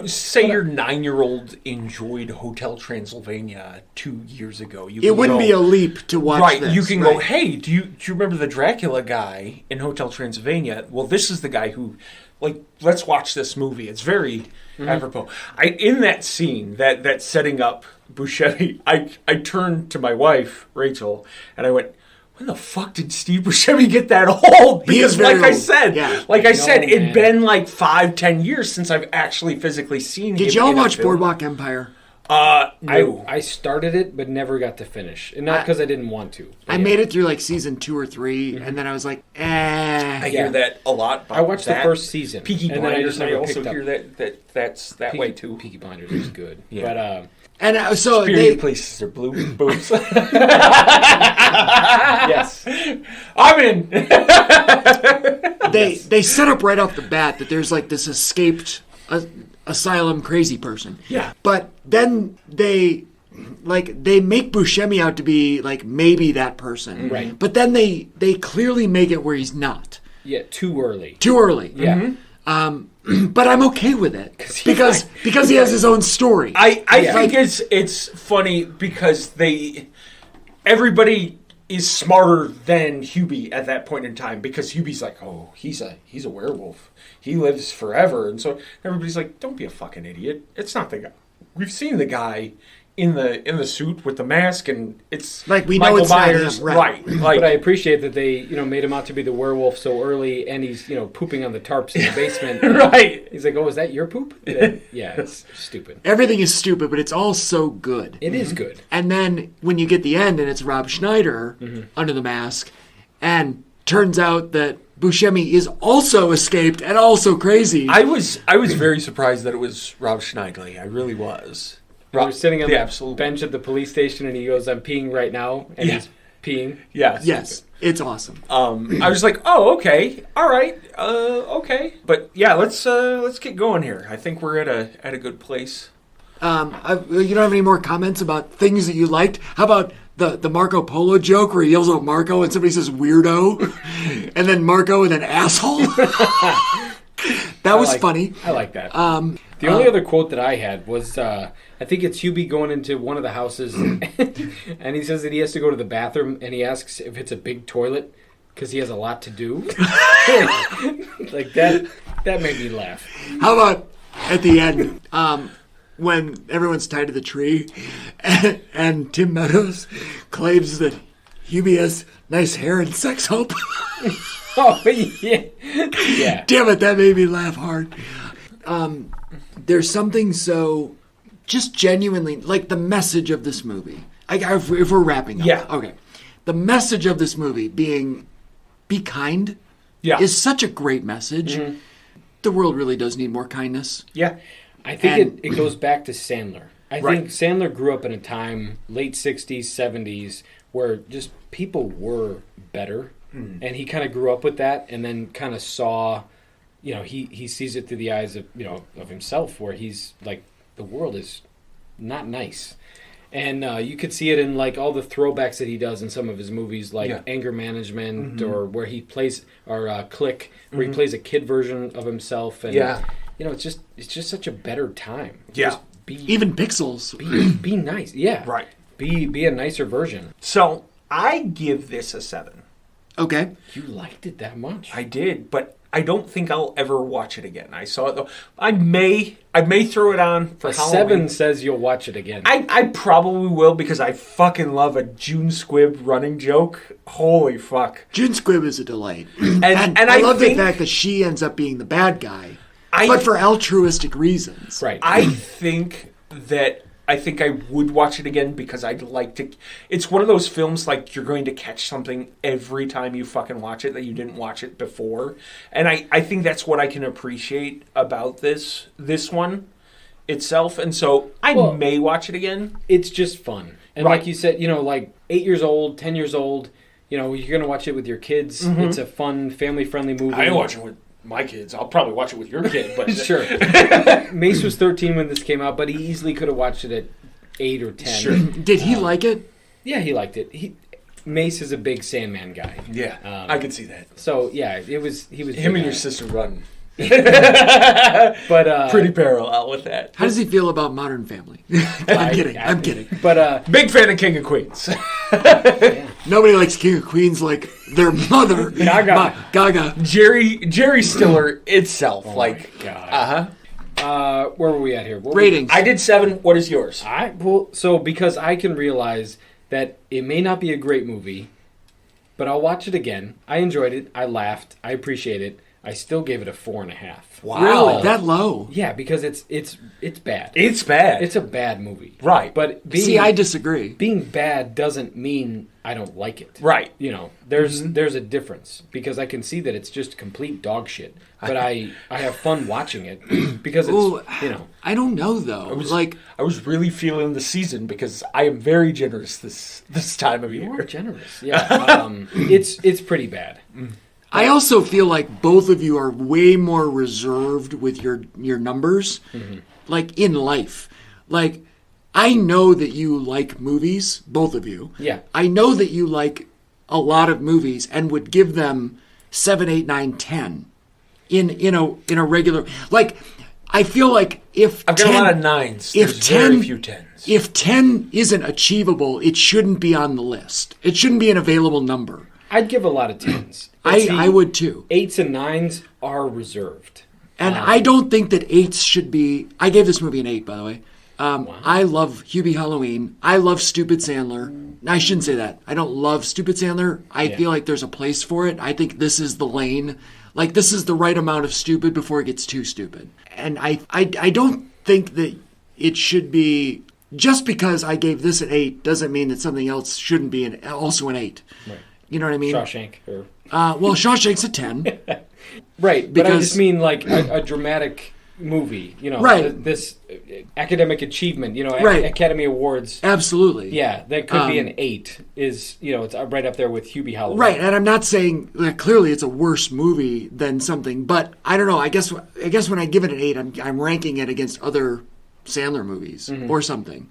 Say your 9-year-old enjoyed Hotel Transylvania 2 years ago. It wouldn't be a leap to watch this. You can go, hey, do you remember the Dracula guy in Hotel Transylvania? Well, this is the guy who, let's watch this movie. It's very apropos. In that scene, that setting up Buscemi, I turned to my wife, Rachel, and I went, when the fuck did Steve Buscemi get that old? Because I said, it'd been 5-10 years since I've actually physically seen him. Did y'all watch Boardwalk Empire? No. I started it, but never got to finish. And not because I didn't want to. I made it through like season 2 or 3, and then I was like, I hear that a lot. I watched the first season. Peaky Blinders, and I also hear that's that way too. Peaky Blinders is good. Yeah. But, and so Spirited Places are blue boobs. yes. I'm in. They set up right off the bat that there's like this escaped asylum crazy person. Yeah. But then they make Buscemi out to be like maybe that person. Right. But then they clearly make it where he's not. Yeah, too early. Too early. Yeah. But I'm okay with it because he has his own story. I think it's funny because everybody is smarter than Hubie at that point in time, because Hubie's like, oh, he's a werewolf. He lives forever. And so everybody's like, don't be a fucking idiot. It's not the guy. We've seen the guy in the suit with the mask, and it's like we know Michael it's Myers, not him, right? Like, but I appreciate that they made him out to be the werewolf so early, and he's pooping on the tarps in the basement. right. He's like, oh, is that your poop? Yeah, it's stupid. Everything is stupid, but it's all so good. It is good. And then when you get the end and it's Rob Schneider under the mask, and turns out that Buscemi is also escaped and also crazy. I was very surprised that it was Rob Schneider. I really was. We're sitting on the absolute bench at the police station, and he goes, I'm peeing right now, and he's peeing. Yes, it's awesome. I was like, oh, okay, all right, okay, but yeah, let's get going here. I think we're at a good place. You don't have any more comments about things that you liked? How about the Marco Polo joke where he yells out Marco and somebody says weirdo, and then Marco and then asshole? That was funny. I like that. The only other quote that I had was, I think it's Hubie going into one of the houses, and he says that he has to go to the bathroom, and he asks if it's a big toilet because he has a lot to do. Like that made me laugh. How about at the end, when everyone's tied to the tree, and Tim Meadows claims that Hubie has nice hair and sex hope? Oh, yeah. Damn it, that made me laugh hard. There's something so just genuinely, like the message of this movie. If we're wrapping up. Yeah. Okay. The message of this movie being, be kind, is such a great message. Mm-hmm. The world really does need more kindness. Yeah. I think it goes back to Sandler. I think Sandler grew up in a time, late 60s, 70s, where just people were better. And he kind of grew up with that, and then kind of saw, he sees it through the eyes of, of himself, where he's like, the world is not nice. And you could see it in like all the throwbacks that he does in some of his movies, like Anger Management, or where he plays, or Click, where he plays a kid version of himself. And, it's just such a better time. Yeah. Even Pixels. Be nice. Yeah. Right. Be a nicer version. So I give this a 7. Okay. You liked it that much? I did, but I don't think I'll ever watch it again. I saw it though. I may throw it on for Halloween. 7 says you'll watch it again. I probably will, because I fucking love a June Squibb running joke. Holy fuck. June Squibb is a delight. And I love think the fact that she ends up being the bad guy, but for altruistic reasons. Right. I think I would watch it again, because I'd like to. It's one of those films like you're going to catch something every time you fucking watch it that you didn't watch it before. And I think that's what I can appreciate about this one itself. And so I may watch it again. It's just fun. And like you said, like 8 years old, 10 years old, you're going to watch it with your kids. Mm-hmm. It's a fun, family-friendly movie. I watch it with my kids. I'll probably watch it with your kid, but sure. Mace was 13 when this came out, but he easily could have watched it at 8 or 10. Sure. Did he like it? Yeah, he liked it. Mace is a big Sandman guy. Yeah, I could see that. So yeah, he was him and your sister run. But pretty parallel with that. How does he feel about Modern Family? I'm kidding. But big fan of King of Queens. Nobody likes King of Queens like their mother, Gaga. Jerry Stiller itself, my God. Where were we at here? Ratings. I did 7. What is yours? So because I can realize that it may not be a great movie, but I'll watch it again. I enjoyed it. I laughed. I appreciate it. I still gave it a 4.5. Wow. Really? That low? Yeah, because it's bad. It's bad. It's a bad movie. Right. But I disagree. Being bad doesn't mean I don't like it. Right. There's a difference, because I can see that it's just complete dog shit. But I have fun watching it because it's, I don't know, though. I was really feeling the season because I am very generous this time of year. You're generous. Yeah. It's pretty bad. I also feel like both of you are way more reserved with your numbers, like in life. Like, I know that you like movies, both of you. Yeah. I know that you like a lot of movies and would give them 7, 8, 9, 10 in a regular. Like, I feel like if I've got 10, a lot of 9s. If There's 10, very few 10s. If 10 isn't achievable, it shouldn't be on the list. It shouldn't be an available number. I'd give a lot of 10s. I would too. 8s and 9s are reserved. And I don't think that 8s should be... I gave this movie an 8, by the way. Wow. I love Hubie Halloween. I love Stupid Sandler. I shouldn't say that. I don't love Stupid Sandler. I feel like there's a place for it. I think this is the lane. Like, this is the right amount of stupid before it gets too stupid. And I don't think that it should be... Just because I gave this an 8 doesn't mean that something else shouldn't be also an 8. Right. You know what I mean? Shawshank. Well, Shawshank's a 10. Right, but I just mean like a dramatic movie. Right. This academic achievement, Right. Academy Awards. Absolutely. Yeah, that could be an 8. It's right up there with Hubie Halloween. Right, and I'm not saying that clearly it's a worse movie than something, but I don't know. I guess when I give it an 8, I'm ranking it against other Sandler movies or something.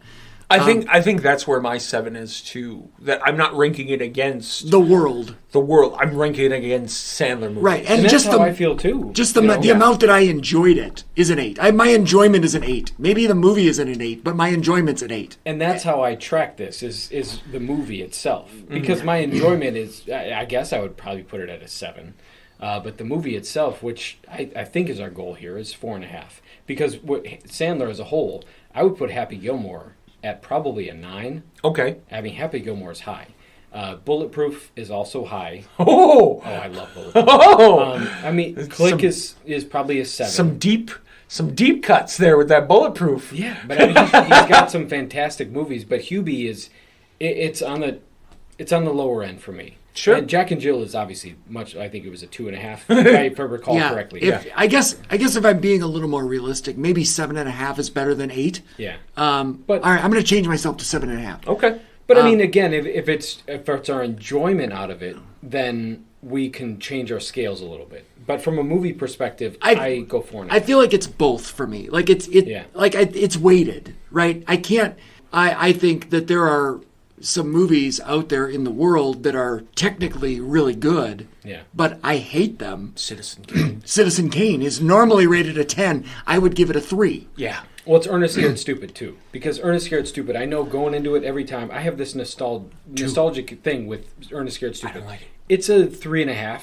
I think that's where my 7 is too. That I'm not ranking it against the world. I'm ranking it against Sandler movies. Right, and that's just how I feel too. Just the amount that I enjoyed it is an 8. My enjoyment is an 8. Maybe the movie isn't an 8, but my enjoyment's an 8. And that's how I track this is the movie itself, because my enjoyment is. I guess I would probably put it at a 7, but the movie itself, which I think is our goal here, is 4.5. Because Sandler as a whole, I would put Happy Gilmore at probably a 9. Okay. I mean, Happy Gilmore is high. Bulletproof is also high. Oh, I love Bulletproof. I mean, Click is probably a 7. Some deep cuts there with that Bulletproof. Yeah, but I mean, he's got some fantastic movies. But Hubie it's on the lower end for me. Sure. And Jack and Jill is obviously much. I think it was a 2.5, if I recall correctly. I guess if I'm being a little more realistic, maybe 7.5 is better than 8. Yeah. But all right, I'm going to change myself to 7.5. Okay. But I mean, again, if it's our enjoyment out of it, then we can change our scales a little bit. But from a movie perspective, I go 4.5. I feel like it's both for me. Like it's weighted, right? I can't. I think that there are some movies out there in the world that are technically really good, but I hate them. Citizen Kane is normally rated a 10. I would give it a 3. Yeah. Well, it's Ernest Scared Stupid, too. Because Ernest Scared Stupid, I know going into it every time, I have this nostalgic thing with Ernest Scared Stupid. I don't like it. It's a 3.5,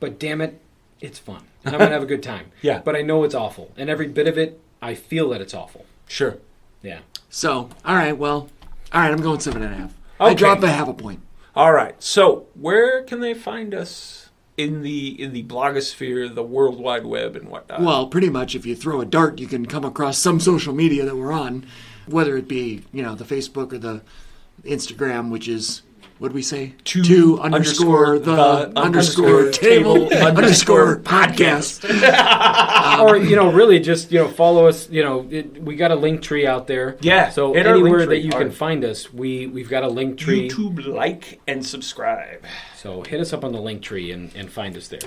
but damn it, it's fun. And I'm going to have a good time. Yeah. But I know it's awful. And every bit of it, I feel that it's awful. Sure. Yeah. So, all right, I'm going 7.5. Okay. I drop a half a point. All right. So, where can they find us in the blogosphere, the World Wide Web, and whatnot? Well, pretty much if you throw a dart, you can come across some social media that we're on, whether it be the Facebook or the Instagram, which is, what do we say? Two underscore the underscore table underscore podcast. Or really just follow us. We got a link tree out there. Yeah. So anywhere that you can find us, we've got a link tree. YouTube, like and subscribe. So hit us up on the link tree and find us there.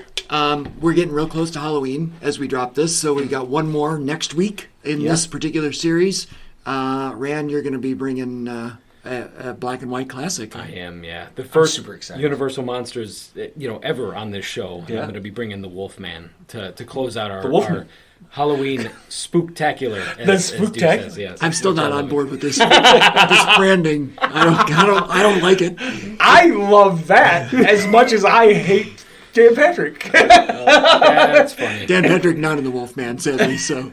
We're getting real close to Halloween as we drop this, so we've got one more next week in this particular series. Rand, you're going to be bringing a black and white classic. I am, yeah. The first super excited. Universal Monsters, ever on this show. Yeah. I'm going to be bringing the Wolfman to close out our Halloween spooktacular. The spooktacular. Yes, I'm still not on board with this branding. I don't like it. I love that as much as I hate Dan Patrick. Yeah, that's funny. Dan Patrick not in the Wolfman, sadly. So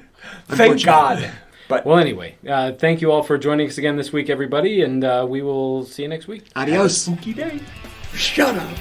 thank God. But well, anyway, thank you all for joining us again this week, everybody, and we will see you next week. Adios. Have a spooky day. Shut up.